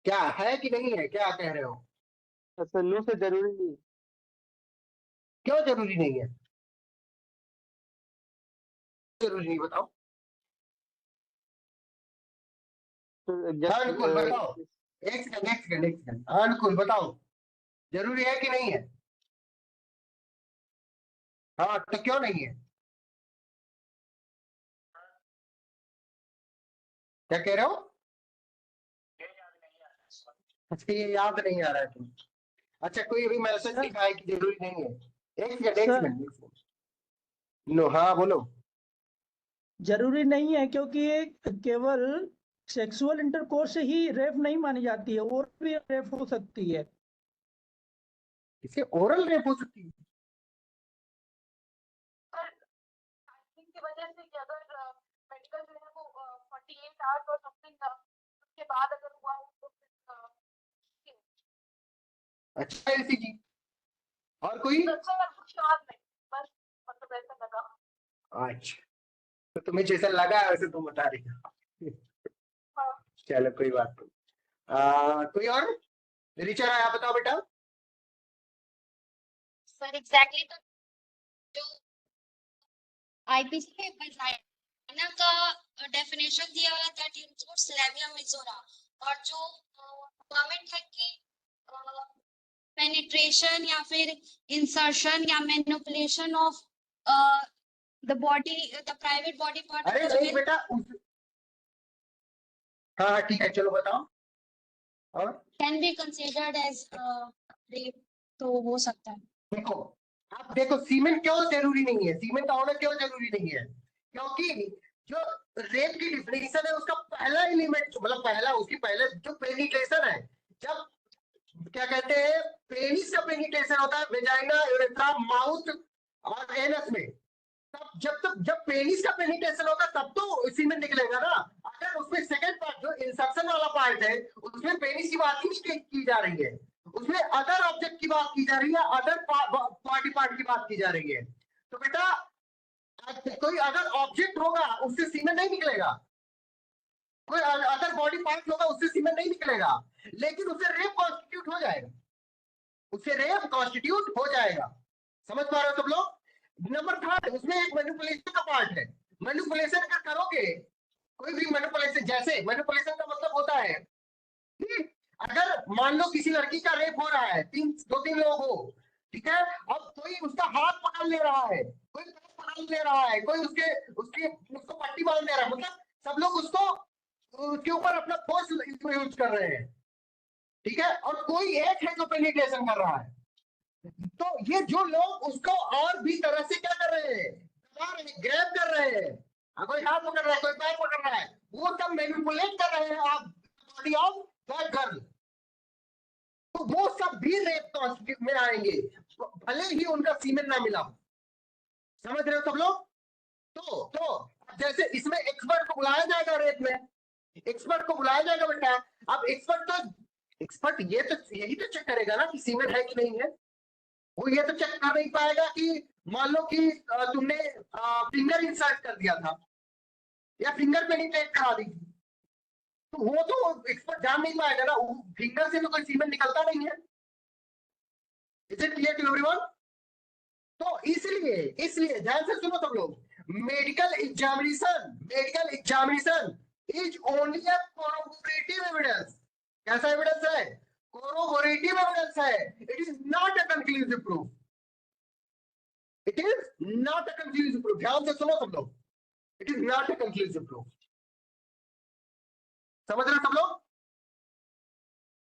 Speaker 2: क्या है कि नहीं है, क्या कह रहे हो?
Speaker 3: सर नो सर, जरूरी नहीं है।
Speaker 2: क्यों जरूरी नहीं है? जरूरी नहीं, बताओ। हाँ अनुकूल बताओ, एक सेकंड, हाँ अनुकूल बताओ, जरूरी है कि नहीं है? हाँ तो क्यों नहीं है, क्या कह रहे हो? अच्छा ये याद नहीं आ रहा है तुम, अच्छा कोई अभी मैसेज लिखा है कि जरूरी नहीं है। एक सेकंड नो, हाँ बोलो।
Speaker 5: जरूरी नहीं है क्योंकि ये केवल सेक्सुअल इंटरकोर्स से ही रेप नहीं मानी जाती है, और भी रेप हो सकती है।
Speaker 2: इसे ओरल रेप हो सकती है?
Speaker 11: की वजह से कि अगर मेडिकल जो है वो 48 आवर्स और समथिंग उसके बाद अगर हुआ हो तो
Speaker 2: अच्छा ऐसी जी, और कोई?
Speaker 11: अच्छा कुछ याद नहीं, बस मतलब ऐसा लगा।
Speaker 2: अच्छा तो तुम्हें जैसा लगा है वैसे तुम बता रही हो।
Speaker 11: हाँ।
Speaker 2: चलो कोई बात नहीं। कोई और? ऋचा आप बताओ बेटा।
Speaker 9: सर एग्जैक्टली तो जो आईपीसी में वजाइना का डेफिनेशन दिया हुआ दैट इंक्लूड्स लैबिया मेजोरा, और जो गवर्नमेंट है कि पेनिट्रेशन या फिर इंसर्शन या manipulation of the body, the private body part.
Speaker 2: अरे नहीं बेटा हाँ ठीक है, चलो बताओ। और
Speaker 9: can be considered as rape, तो हो सकता है।
Speaker 2: देखो, आप देखो सीमेंट क्यों जरूरी नहीं है, सीमेंट का होना क्यों जरूरी नहीं है, क्योंकि जो रेप की डिफिनेशन है उसका पहला एलिमेंट, मतलब पहला उसकी पहले जो पेनिट्रेशन है, जब क्या कहते हैं पेनिस का पेनिट्रेशन होता है वेजाइना, यूरेथ्रा, माउथ और एनस में, तब जब पेनिस का पेनिट्रेशन होगा तब तो सीमेंट निकलेगा ना। अगर उसमें सेकंड पार्ट जो इंसेप्शन वाला पार्ट है उसमें पेनिस की बात ही नहीं की जा रही है, उसमें अदर ऑब्जेक्ट की बात की जा रही है, अदर बॉडी पार्ट की बात की जा रही है। तो बेटा कोई अदर ऑब्जेक्ट होगा उससे सीमेन नहीं निकलेगा, कोई अदर बॉडी पार्ट होगा उससे सीमेन नहीं निकलेगा, लेकिन उससे रेप कॉन्स्टिट्यूट हो जाएगा, उससे रेप कॉन्स्टिट्यूट हो जाएगा। समझ पा रहे हो तुम लोग? नंबर थर्ड, उसमें एक मैनिपुलेशन का पार्ट है। मैनिपुलेशन अगर करोगे, कोई भी मैनिपुलेशन, जैसे मैनिपुलेशन का मतलब होता है कि अगर मान लो किसी लड़की का रेप हो रहा है, दो तीन लोग हो, ठीक है, अब कोई उसका हाथ पकड़ ले रहा है, कोई पैर पकड़ ले रहा है, कोई उसको पट्टी बांध दे रहा है, मतलब सब लोग उसके ऊपर अपना फोर्स यूज कर रहे हैं, ठीक है, और कोई एक है जो पेनिट्रेशन कर रहा है। तो ये जो लोग उसको और भी तरह से क्या कर रहे हैं, ग्रैब कर रहे हैं, कोई हाथ पकड़ रहा है, कोई पैर पकड़ रहा है, वो सब मैनिपुलेट कर रहे हैं आप बॉडी ऑफ दैट गर्ल, तो वो सब भी रेप कॉन्स्टिट्यूट में आएंगे, भले ही उनका सीमेन ना मिला। समझ रहे हो सब लोग? तो जैसे इसमें एक्सपर्ट को बुलाया जाएगा, रेप में एक्सपर्ट को बुलाया जाएगा बेटा। अब एक्सपर्ट यही तो चेक करेगा ना कि सीमेन है कि नहीं है। वो ये तो चेक कर नहीं पाएगा कि मान लो कि तुमने फिंगर इंसर्ट कर दिया था या फिंगर पेनिट्रेट करा दी थी, तो वो तो एक्सपर्ट जान नहीं पाएगा ना, फिंगर से तो कोई सीमेन निकलता नहीं है। Is it clear to everyone? तो इसलिए ध्यान से सुनो सब लोग, medical examination is only a corroborative evidence. कैसा एविडेंस है? कोरोबोरेटिव एविडेंस है। It is not a conclusive proof, it is not a conclusive proof. ध्यान से सुनो सब लोग, it is not a conclusive proof. समझ रहे सब लोग?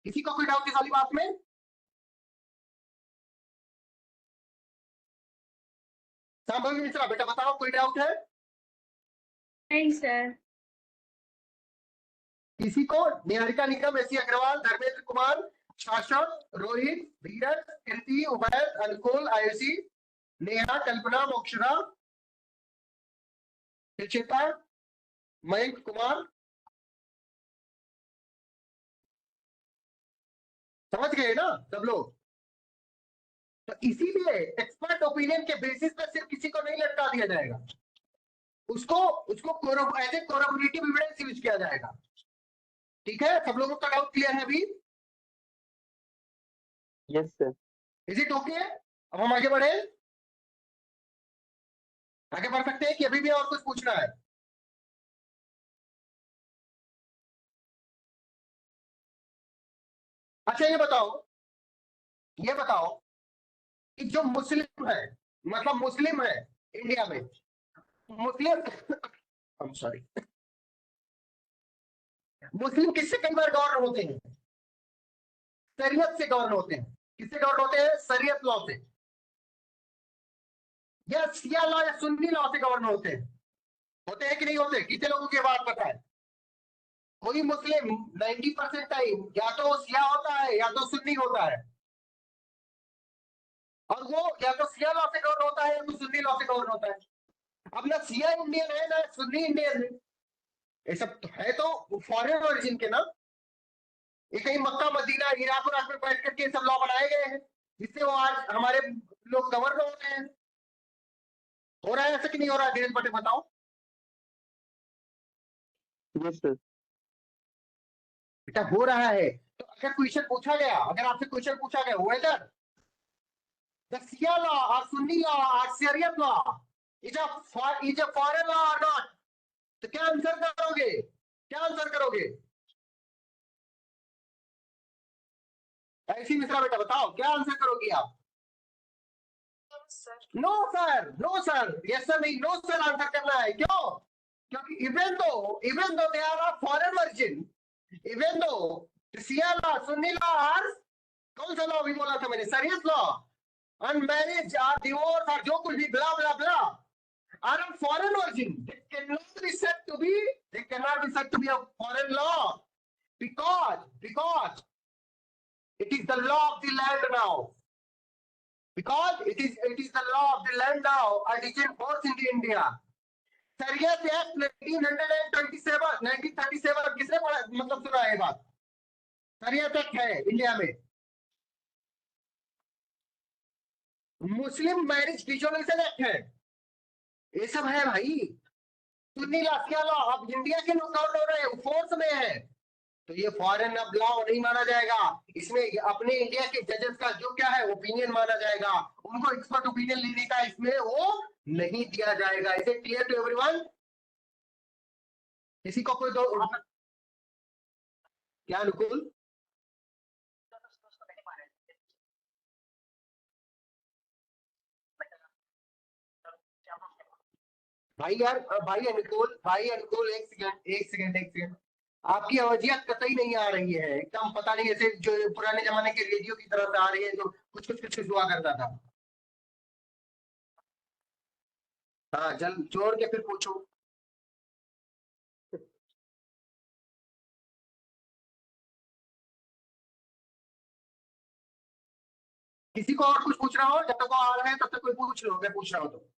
Speaker 2: किसी को कोई डाउट इस वाली बात में? संभवी मिश्रा बेटा बताओ, कोई डाउट है?
Speaker 4: नहीं सर।
Speaker 2: किसी को? निहारिका निगम, एसी अग्रवाल, धर्मेंद्र कुमार, शासक, रोहित, धीरज, कीर्ति, उबैद, अनुकूल, आयुषी, नेहा, कल्पना, मोक्षरा, सुचिता, मयंक कुमार, समझ गए ना सब लोग? तो इसीलिए एक्सपर्ट ओपिनियन के बेसिस पर सिर्फ किसी को नहीं लटका दिया जाएगा, उसको एज ए कोरोबोरेटिव एविडेंस यूज किया जाएगा। ठीक है, सब लोगों का डाउट क्लियर है अभी?
Speaker 3: Yes sir.
Speaker 2: Is it okay? अब हम आगे बढ़े, आगे बढ़ सकते हैं कि अभी भी और कुछ पूछना है? अच्छा ये बताओ कि जो मुस्लिम है, मतलब मुस्लिम है इंडिया में, मुस्लिम किससे कई बार गवर्न होते हैं? शरीयत से गवर्न होते हैं। किससे गवर्न होते हैं? शरीयत लॉ से, या शिया लॉ या सुन्नी लॉ से गवर्न होते हैं कि नहीं होते? कितने लोगों की बात पता है? कोई मुस्लिम 90% टाइम या तो शिया होता है या तो सुन्नी होता है, और वो या तो शिया लॉ से गवर्न होता है या तो सुन्नी लॉ से गवर्न होता है। अब ना शिया इंडियन है ना सुन्नी इंडियन है, ये सब तो है तो फॉरेन ओरिजिन के ना। ये कहीं मक्का मदीना इराक और में बैठ करके सब लॉ बनाए गए हैं जिससे वो आज हमारे लोग गवर्न हो रहे हैं। हो रहा है ऐसा कि नहीं हो रहा है? धीरज भट्ट बताओ।
Speaker 3: Yes sir.
Speaker 2: बेटा हो रहा है। तो अगर क्वेश्चन पूछा गया, अगर आपसे क्वेश्चन पूछा गया वेदर द शिया लॉ और सुन्नी लॉ और शरीयत law is a foreign law और नॉट, तो क्या आंसर करोगे? क्या आंसर करोगे? ऐसी मिश्रा बेटा बताओ क्या आंसर करोगी आप? No sir, no sir, yes sir नहीं, नो सर आंसर करना है। क्यों? क्योंकि even though they are of foreign origin, even though Shia law Sunni law और कौन सा लॉ भी बोला था मैंने? शरीयत लॉ, अनमैरिज और डिवोर्स और जो कुछ भी ब्ला blah blah are of foreign origin. They cannot be said to be a foreign law because it is the law of the land now. Because it is the law of the land now and it is in force in the India. Shariat Act 1937 किसने मतलब सुना है बात? शरीयत act है India में, मुस्लिम marriage dissolution act है, ये सब है भाई। सुन्नी लाफिया लॉ अब इंडिया के नॉकआउट हो रहे हैं, फोर्स में है, तो ये फॉरेन अब लॉ नहीं माना जाएगा। इसमें अपने इंडिया के जजेस का जो क्या है ओपिनियन माना जाएगा, उनको एक्सपर्ट ओपिनियन लेने का इसमें वो नहीं दिया जाएगा। इसे क्लियर टू एवरीवन? किसी को कोई दो क्या अनुकूल? भाई यार, भाई अनुकूल एक सेकंड, आपकी आवाजियात कतई नहीं आ रही है एकदम, पता नहीं ऐसे जो पुराने जमाने के रेडियो की तरह से आ रही है जो कुछ हुआ करता था। हाँ जल जोड़ के फिर पूछो। किसी को और कुछ पूछ रहा हो? जब तक वो आ रहा है तब तक कोई पूछ लो, मैं पूछ रहा हूँ तो।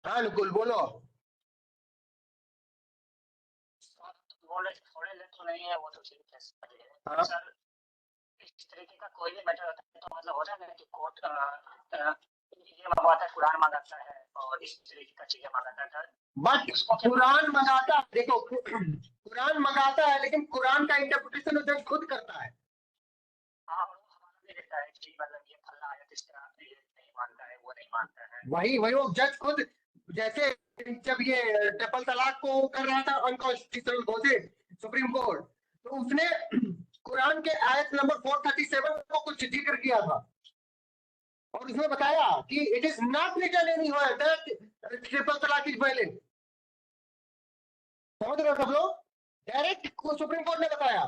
Speaker 2: हाँ अनुकूल बोलो।
Speaker 8: थोड़े लेट तो नहीं है, वो तो ठीक है
Speaker 2: हाँ?
Speaker 8: सर। इस तरीके का कोई भी मैटर होता है तो मतलब होता है ना कि कोर्ट ये मंगवाता है, कुरान मंगाता है और इस तरीके का चीजें मंगाता है।
Speaker 2: बट कुरान मंगाता, देखो कुरान मंगाता है लेकिन कुरान का इंटरप्रिटेशन जज खुद करता है।
Speaker 8: हाँ, हमारा भी रहता है कि मतलब ये फल्ला आयत इस तरह ये नहीं मानता है, वो नहीं मानता है।
Speaker 2: वही वो जज खुद, जैसे जब ये ट्रिपल तलाक को कर रहा था अनकॉन्स्टिट्यूशनल घोषित सुप्रीम कोर्ट, तो उसने कुरान के आयत नंबर 437 को कुछ जिक्र किया था और उसमें बताया कि it is not written anywhere that triple talaq is violent. समझ रहे हो सब लोग? डायरेक्ट सुप्रीम कोर्ट ने बताया,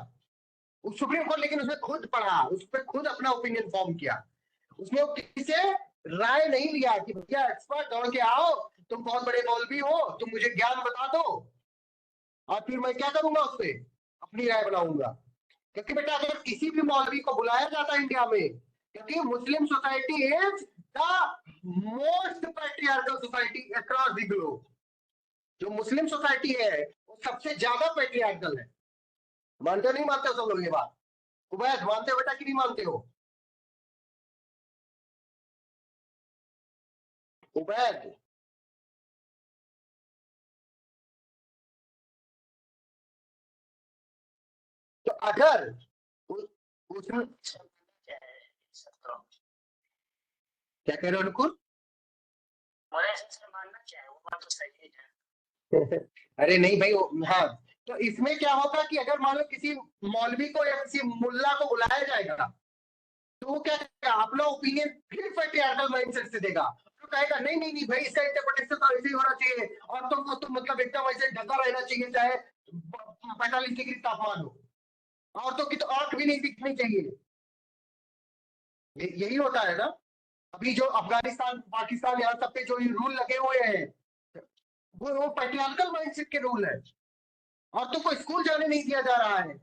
Speaker 2: सुप्रीम कोर्ट लेकिन उसने खुद पढ़ा, उस पर खुद अपना ओपिनियन फॉर्म किया। उसने किसी से राय नहीं लिया कि भैया एक्सपर्ट दौड़ के आओ, तुम बहुत बड़े मौलवी हो, तुम मुझे ज्ञान बता दो और फिर मैं क्या करूंगा उस पर अपनी राय बनाऊंगा। क्योंकि बेटा अगर किसी भी मौलवी को बुलाया जाता है इंडिया में, क्योंकि Muslim society is the most patriarchal society across the globe. जो मुस्लिम सोसाइटी है वो सबसे ज्यादा पैट्रियार्कल है। मानते हो नहीं मानते हो सब लोग ये बात? उबैद मानते हो बेटा कि नहीं मानते हो? उबैद तो अगर उसमें क्या कह रहे हो अनुकुल?
Speaker 8: मानना क्या है, वो बात तो सही है।
Speaker 2: अरे नहीं भाई, हाँ तो इसमें क्या होगा कि अगर मान लो किसी मौलवी को या किसी मुल्ला को बुलाया जाएगा तो वो क्या करेगा, अपना ओपिनियन फिर पैट्रियार्कल माइंडसेट से देगा। तो कहेगा नहीं नहीं नहीं भाई, इसका इंटरप्रिटेशन तो ऐसे ही होना चाहिए और तुमको तो मतलब एकदम ऐसे ढका रहना चाहिए, चाहे 45 डिग्री तापमान हो, औरतों की तो आंख भी नहीं दिखनी चाहिए। यही होता है ना अभी जो अफगानिस्तान पाकिस्तान यहाँ सब पे जो रूल लगे हुए हैं, वो पैट्रियार्कल माइंडसेट के रूल है। औरतों को स्कूल जाने नहीं दिया जा रहा है,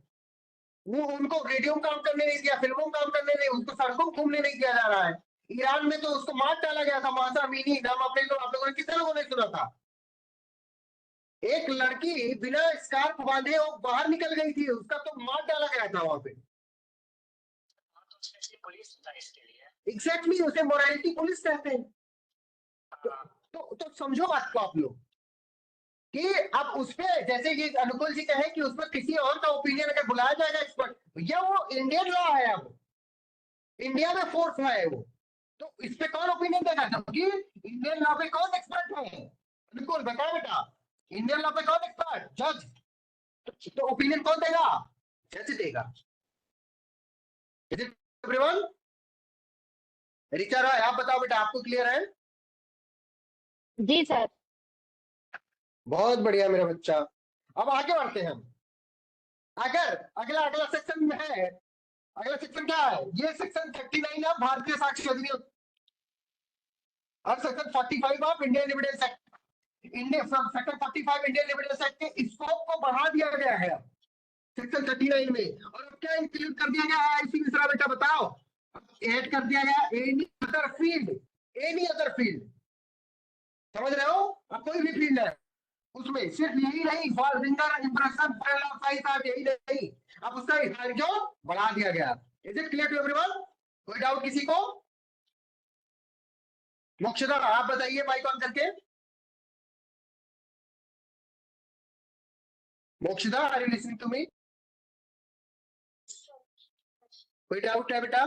Speaker 2: वो उनको रेडियो में काम करने नहीं दिया, फिल्मों में काम करने नहीं, उसको सड़कों में घूमने नहीं दिया जा रहा है। ईरान में तो उसको मार डाला गया था, मासा अमीनी नाम अपने लोग, आप लोगों ने कितने लोगों ने सुना था? एक लड़की बिना स्कार्फ बांधे वो बाहर निकल गई थी, उसका तो मार डाला गया था वहां पे। एग्जैक्टली उसे मोरालिटी पुलिस कहते हैं। तो समझो बात को आप लोग कि अब उसपे जैसे ये अनुकूल जी कहे कि उसमें किसी और का ओपिनियन अगर बुलाया जाएगा एक्सपर्ट, भैया वो इंडियन लॉ है, अब इंडिया में फोर्स है वो, तो इस पे कौन ओपिनियन देगा? क्योंकि इंडियन लॉ पे कौन एक्सपर्ट है? अनुकूल बता बेटा, इंडियन लॉ पे कौन एक्सपर्ट? जज। तो ओपिनियन कौन देगा? जज देगा। एवरीवन रिचा रॉय आप बताओ बेटा, आपको क्लियर है?
Speaker 4: जी सर।
Speaker 2: बहुत बढ़िया मेरा बच्चा। अब आगे बढ़ते हैं हम। अगर अगला सेक्शन में है, अगला सेक्शन क्या है? ये सेक्शन 39 है भारतीय साक्ष्य अधिनियम और section 45 of Indian evidence act. Section 45 Indian evidence act के स्कोप को बढ़ा दिया गया है सेक्शन 39 में। और क्या इंक्लूड कर दिया गया है इसी मिश्रा बेटा बताओ? ऐड कर दिया गया एनी अदर फील्ड। समझ रहे हो? अब कोई भी फील्ड है उसमें, सिर्फ यही नहीं फॉर फिंगर इंप्रेशन यही नहीं, अब उसका जो बढ़ा दिया गया is it clear to everyone? कोई डाउट किसी को? मोक्षदा आप बताइए माइक ऑन करके। Mokshada are you listening to me? कोई डाउट है बेटा?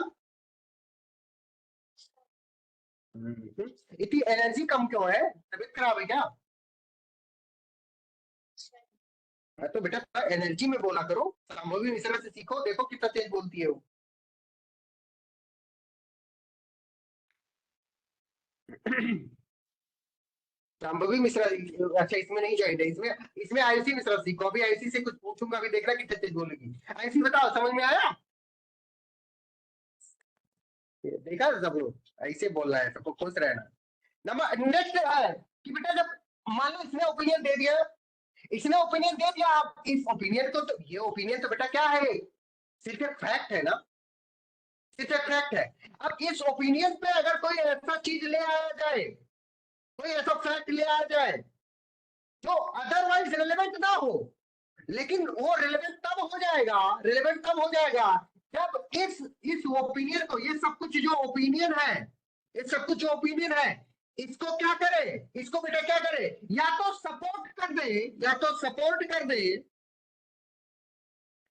Speaker 2: इतनी एनर्जी कम क्यों है? तबीयत खराब है क्या? तो बेटा थोड़ा एनर्जी में बोला करो, संभवी मिश्रा से सीखो, देखो कितना तेज बोलती है वो। संभवी मिश्रा, अच्छा इसमें नहीं चाहिए, इसमें आयुषी मिश्रा सीखो। अभी आयुषी से कुछ पूछूंगा, अभी देखना कितना तेज बोलेगी। आयुषी बताओ, समझ में आया? देखा सब लोग ऐसे बोल रहा है, सबको खुश रहना। नंबर नेक्स्ट है कि बेटा जब मान लो इसने ओपिनियन दे दिया, आप इस ओपिनियन को, तो ये ओपिनियन तो बेटा क्या है? सिर्फ एक फैक्ट है ना, सिर्फ एक फैक्ट है। अब इस ओपिनियन पे अगर कोई ऐसा चीज ले आया जाए, कोई ऐसा फैक्ट ले आया जाए जो अदरवाइज रिलेवेंट ना हो, लेकिन वो रिलेवेंट तब हो जाएगा जब इस ओपिनियन को, ये सब कुछ जो ओपिनियन है, इसको क्या करे, इसको बेटा क्या करे, या तो सपोर्ट कर दे,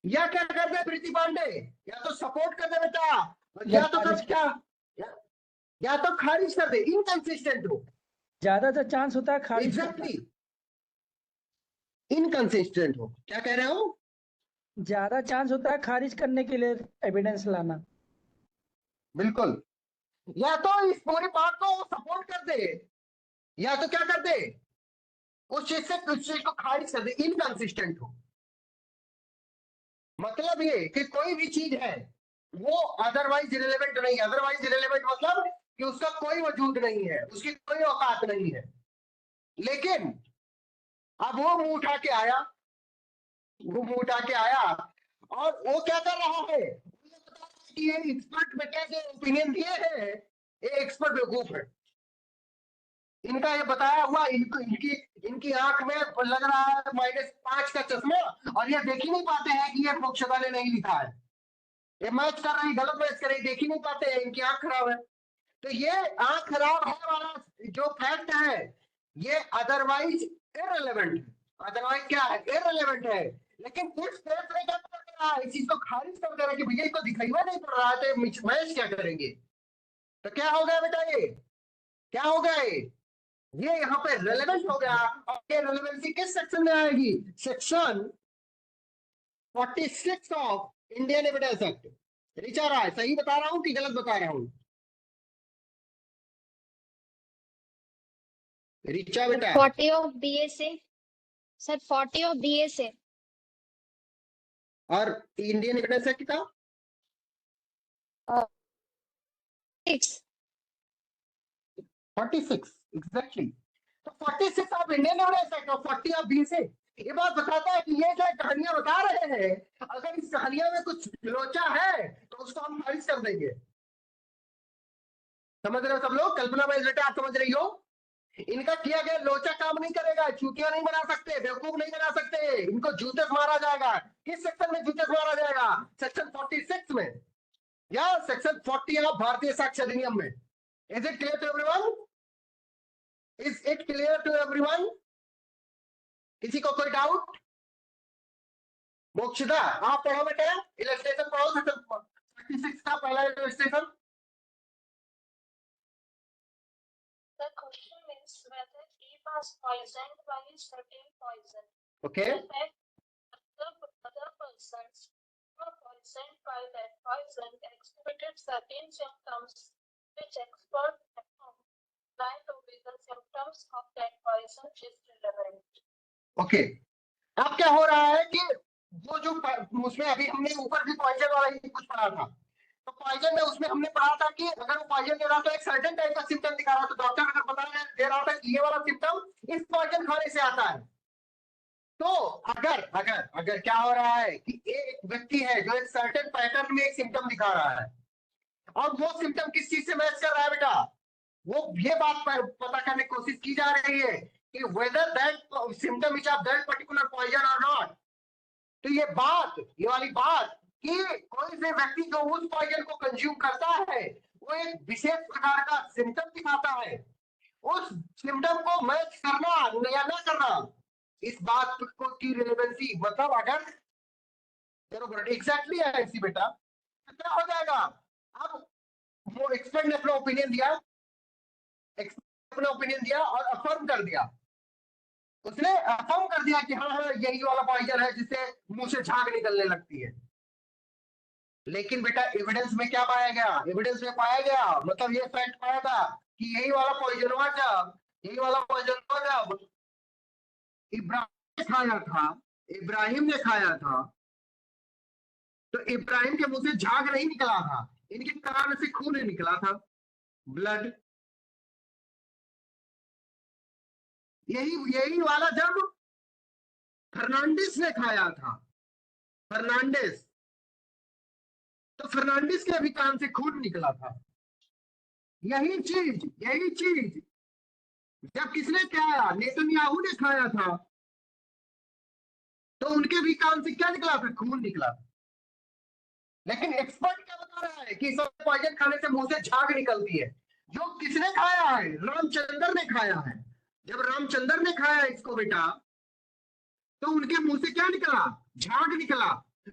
Speaker 2: या क्या कर दे प्रीति पांडे, या तो सपोर्ट कर दे बेटा, या तो कर क्या, या तो खारिज कर दे, इनकंसिस्टेंट हो।
Speaker 5: ज्यादातर चांस होता है खारिज
Speaker 2: एग्जैक्टली, इनकंसिस्टेंट हो। क्या कह रहे हो?
Speaker 5: ज्यादा चांस होता है खारिज करने के लिए एविडेंस लाना।
Speaker 2: बिल्कुल, या तो इस पूरी बात को सपोर्ट कर दे, या तो क्या कर दे, उस चीज को खारिज कर दे, इनकंसिस्टेंट हो। मतलब ये कि कोई भी चीज है वो अदरवाइज रिलेवेंट नहीं है। अदरवाइज रिलेवेंट मतलब कि उसका कोई वजूद नहीं है, उसकी कोई औकात नहीं है, लेकिन अब वो मुंह उठा के आया, और वो क्या कर रहा है कि ये एक्सपर्ट बेटा जो ओपिनियन दिए हैं, ये एक्सपर्ट बेवकूफ है। इनका ये बताया हुआ, इनकी आंख में लग रहा है -5 का चश्मा, और ये देख ही नहीं पाते हैं कि ये मोक्षदा ने नहीं लिखा है। ये मैच कर रही, गलत मैच कर रही, देख ही नहीं पाते हैं, इनकी आंख खराब है। तो ये आंख खराब है वाला जो फैक्ट है, ये अदरवाइज इररिलेवेंट है। अदरवाइज क्या है? इररिलेवेंट है। लेकिन इस केस में क्या कर रहा है, इस चीज को खारिज कर दे रहा है कि भैया इसको दिखाई नहीं पड़ रहा है, तो मैच क्या करेंगे? तो क्या हो गया बेटा, ये क्या हो गया, ये यहाँ पे रेलेवेंट हो गया। और ये रेलेवेंसी किस सेक्शन में आएगी? Section 46 of Indian evidence act. Richa रहा है, सही बता रहा हूं कि गलत बता रहा हूं? रीचा बेटा
Speaker 9: 40 of BSA sir, 40 of BSA।
Speaker 2: और इंडियन एविडेंस एक्ट का 46 एग्जैक्टली। तो 46 ऑफ इंडियन एविडेंस एक्ट और 40 ऑफ BSA ये बात बताता है कि ये जो कहानियां बता रहे हैं, अगर इस कहानियों में कुछ लोचा है तो उसको हम खारिज कर देंगे। समझ रहे हो सब लोग? कल्पना भाई बेटा आप समझ रही हो? इनका किया गया लोचा काम नहीं करेगा, चूतिया नहीं बना सकते, बेवकूफ नहीं बना सकते, इनको जूते से मारा जाएगा। किस सेक्शन में जूते से मारा जाएगा? सेक्शन 46 में या सेक्शन 40 ऑफ भारतीय साक्ष्य अधिनियम में। Is it clear to everyone? Is it clear to everyone? किसी को कोई डाउट? मोक्षदा आप पढ़ो बेटा, इलस्ट्रेशन पढ़ो, सेक्शन 46 का पहला illustration.
Speaker 11: The question is whether he was poisoned by a certain poison.
Speaker 2: Okay.
Speaker 11: In fact, other persons who were poisoned by that poison exhibited certain symptoms which experts have found lie to be the symptoms of that poison is relevant.
Speaker 2: Okay. अब क्या हो रहा है कि वो जो उसमें अभी हमने ऊपर भी पॉइजन वाला ही कुछ पढ़ा था, तो पॉइजन में उसमें हमने पढ़ा था कि अगर वो पॉइजन दे रहा तो एक सर्टेन टाइप का सिम्टम दिखा रहा, तो डॉक्टर अगर बता दे रहा था कि ये वाला सिम्टम इस पॉइजन खाने से आता है, तो अगर क्या हो रहा है कि एक व्यक्ति है जो एक सर्टेन पैटर्न में एक सिम्टम दिखा रहा है, और वो सिम्टम किस चीज से मैच कर रहा है बेटा, वो ये बात पता करने की कोशिश की जा रही है कि whether that symptom is of that particular poison और नॉट। तो ये वाली बात कि कोई से व्यक्ति जो उस पॉइजन को कंज्यूम करता है वो एक विशेष प्रकार का सिम्टम दिखाता है, उस सिम्टम को मैच करना या ना करना, इस बात को की रिलेवेंसी, मतलब अगर बरोबर एग्जैक्टली है ऐसी बेटा, तो क्या हो जाएगा? अब वो एक्सपर्ट ने अपना ओपिनियन दिया, और अफर्म कर दिया, उसने अफर्म कर दिया कि हाँ हाँ यही वाला पॉइजन है जिससे मुंह से झाग निकलने लगती है। लेकिन बेटा एविडेंस में क्या पाया गया? एविडेंस में पाया गया, मतलब ये फैक्ट पाया था कि यही वाला पॉइजन हुआ जब इब्राहिम ने खाया था, तो इब्राहिम के मुंह से झाग नहीं निकला था, इनके कान से खून निकला था, ब्लड। यही वाला जब फर्नांडिस ने खाया था, फर्नांडिस, तो फर्नांडिस के भी कान से खून निकला था। यही चीज जब किसने खाया? नेतन्याहू ने खाया था, तो उनके भी कान से क्या निकला था? खून निकला था। लेकिन एक्सपर्ट क्या बता रहा है कि सब पॉइजन खाने से मुंह से झाग निकलती है। जो किसने खाया है? रामचंद्र ने खाया है। जब रामचंद्र ने खाया इसको बेटा, तो उनके मुंह से क्या निकला? झाग निकला।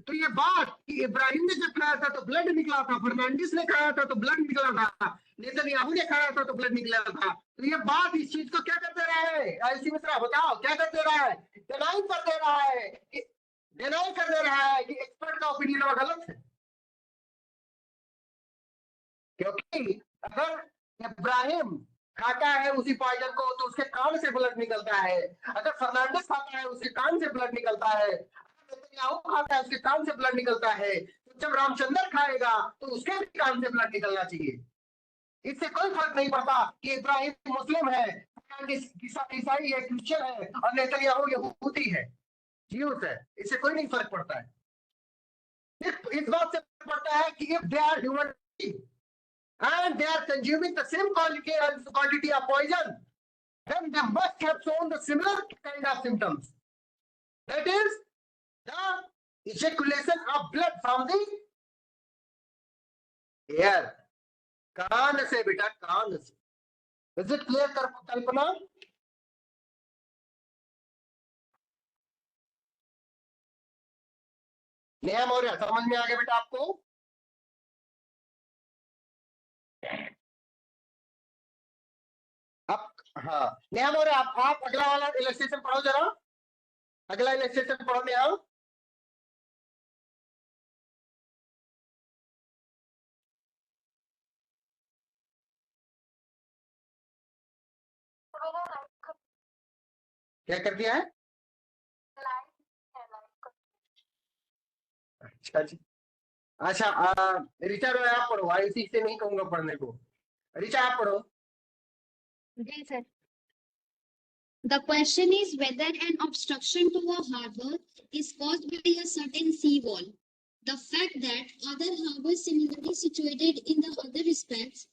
Speaker 2: तो ये बात कि इब्राहिम ने जब खाया था तो ब्लड निकला था, फर्नांडिस ने खाया था तो ब्लड निकला था, नेतन्याहू ने खाया था तो ब्लड निकला था, तो ये बात इस चीज को क्या कर दे रहा है? आईसी मिश्रा बताओ क्या कर दे रहा है? डिनाई कर दे रहा है कि एक्सपर्ट का ओपिनियन वो गलत है। क्योंकि अगर इब्राहिम खाता है उसी पॉइजन को तो उसके कान से ब्लड निकलता है, अगर फर्नांडिस खाता है उसके कान से ब्लड निकलता है, नेतन्याहू खाता है उसके कान से ब्लड निकलता है, तो जब रामचंद्र खाएगा तो उसके भी कान से ब्लड निकलना चाहिए। इससे कोई फर्क नहीं पड़ता कि इब्राहिम मुस्लिम है, ईसाई है, क्रिश्चियन है और नेतन्याहू यहूदी है, ज्यूस है, इससे कोई नहीं फर्क पड़ता है। सिर्फ इस बात से फर्क पड़ता है कि if they are human and they are consuming the same quantity of poison, then they must have shown the similar kind of symptoms. That is the ejaculation of blood from the air. कान से बेटा, कान से। Is it clear कल्पना? नेहा मौर्य समझ में आ गया बेटा आपको? अब हाँ नेहा मौर्य आप अगला वाला इलस्ट्रेशन पढ़ो जरा, अगला इलस्ट्रेशन पढ़ो नेहा। क्या कर दिया है? अच्छा जी, अच्छा ऋचा रॉय आप पढ़ो, आईसी से नहीं कहूंगा पढ़ने को, ऋचा आप पढ़ो।
Speaker 9: जी sir. The question is whether an obstruction to a harbor is caused by a certain sea wall. The fact that other harbors similarly situated in the other respects,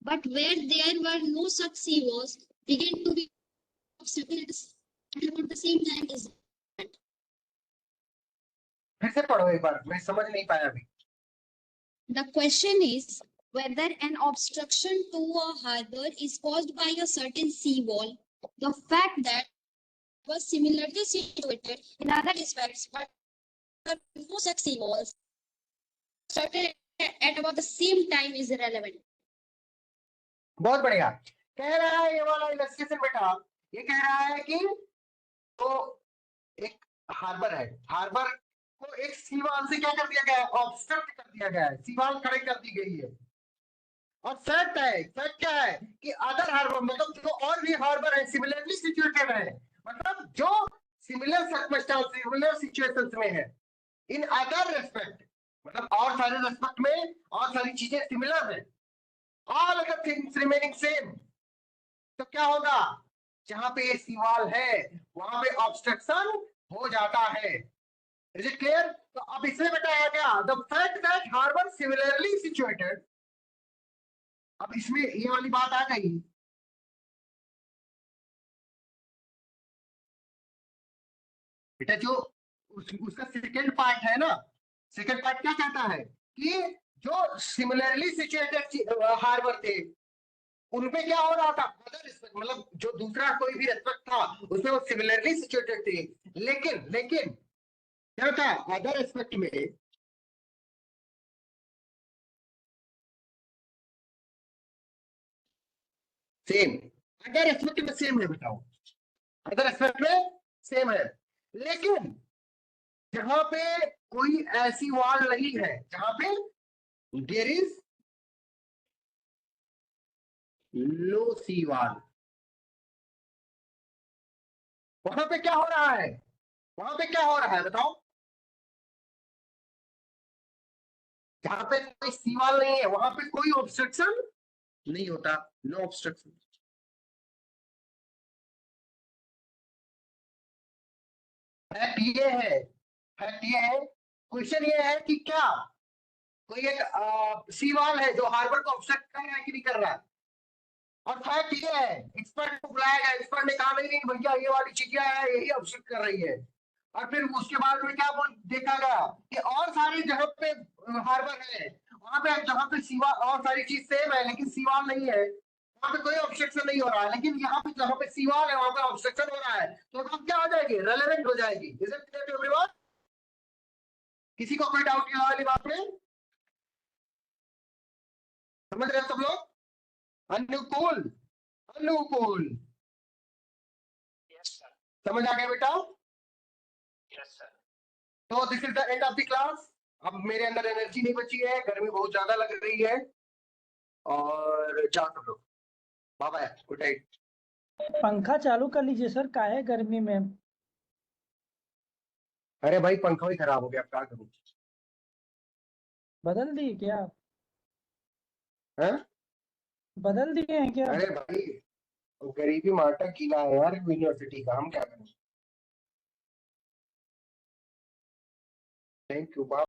Speaker 9: but where there were no such sea walls, began to be obstructed at about the same time is.
Speaker 2: फिर से पढ़ो एक बार, मैं समझ नहीं पाया अभी।
Speaker 9: The question is whether an obstruction to a harbor is caused by a certain sea wall. The fact that was similarly situated in other respects, but no such sea walls started at about the same time is irrelevant.
Speaker 2: बहुत बढ़िया। कह रहा है ये वाला illustration बेटा, ये कह रहा है कि तो एक हार्बर है, हार्बर को एक सीवाल से क्या कर दिया गया है? ऑब्स्ट्रक्ट कर दिया गया है, सीवाल खड़े कर दी गई है। और फैक्ट है, फैक्ट क्या है कि अदर हार्बर मतलब जो और भी हार्बर है सिमिलरली सिचुएटेड है, मतलब जो सिमिलर सर्कमस्टेंस, सिमिलर सिचुएशंस में है, इन अदर रेस्पेक्ट मतलब और सारे रेस्पेक्ट में और सारी चीजें सिमिलर है, all other things remaining same, तो क्या होगा? जहां पे ये सीवाल है वहां पे ऑब्स्ट्रक्शन हो जाता है। Is it clear? तो अब इसमें बताया गया the fact that harbour similarly situated. अब इसमें ये वाली बात आ गई, बेटा जो उसका सेकंड पार्ट है ना, सेकंड पार्ट क्या कहता है कि जो सिमिलरली सिचुएटेड हार्बर थे उनमें क्या हो रहा था, अदर रेस्पेक्ट, मतलब जो दूसरा कोई भी रेस्पेक्ट था उसमें वो सिमिलरली सिचुएटेड थे, लेकिन क्या था, अदर रेस्पेक्ट में सेम, अदर रेस्पेक्ट में सेम है, बताओ, अदर रेस्पेक्ट में सेम है, लेकिन जहां पे कोई ऐसी वॉल नहीं है जहां पे there is low sea wall, वहां पे क्या हो रहा है, वहां पे क्या हो रहा है बताओ, जहां पे कोई सी वॉल नहीं है वहां पे कोई ऑब्स्ट्रक्शन नहीं होता, नो ऑब्स्ट्रक्शन। फैक्ट ये है, फैक्ट ये है, क्वेश्चन ये है कि क्या कोई एक सी वॉल है जो हार्बर को ऑब्स्ट्रक्ट कर रहा है कि नहीं कर रहा है, और फैक्ट ये है, एक्सपर्ट को बुलाया गया, एक्सपर्ट ने कहा नहीं भैया ये वाली चीजें है यही ऑब्स्ट्रक्ट कर रही है, और फिर उसके बाद में क्या देखा गया कि और सारी जगह पे हार्बर है, वहां पे जहां पे सीवा और सारी चीज सेम है लेकिन सीवाल नहीं है, वहां पे कोई ऑब्स्ट्रक्शन नहीं हो रहा है, लेकिन यहाँ पे जहां पे सीवाल है वहां पे ऑब्स्ट्रक्शन हो रहा है, तो अब क्या हो जाएगी, रेलेवेंट हो जाएगी। Is it clear to everyone? किसी को कोई डाउट नहीं वाली बात में, समझ रहे हो सब लोग? अनुकूल, अनुकूल
Speaker 8: यस सर,
Speaker 2: समझ आ गया बेटा?
Speaker 8: Yes sir.
Speaker 2: तो this is the end of the class. अब मेरे अंदर एनर्जी नहीं बची है, गर्मी बहुत ज्यादा लग रही है, और जाओ सब लोग, बाय बाय, गुड नाइट।
Speaker 5: पंखा चालू कर लीजिए सर, काहे गर्मी में।
Speaker 2: अरे भाई पंखा ही खराब हो गया, क्या करूं?
Speaker 5: बदल दिए क्या?
Speaker 2: हैं?
Speaker 5: बदल दिए हैं क्या?
Speaker 2: अरे भाई गरीबी मार्टा कीला है यार यूनिवर्सिटी का, हम क्या करें। Thank you, bye.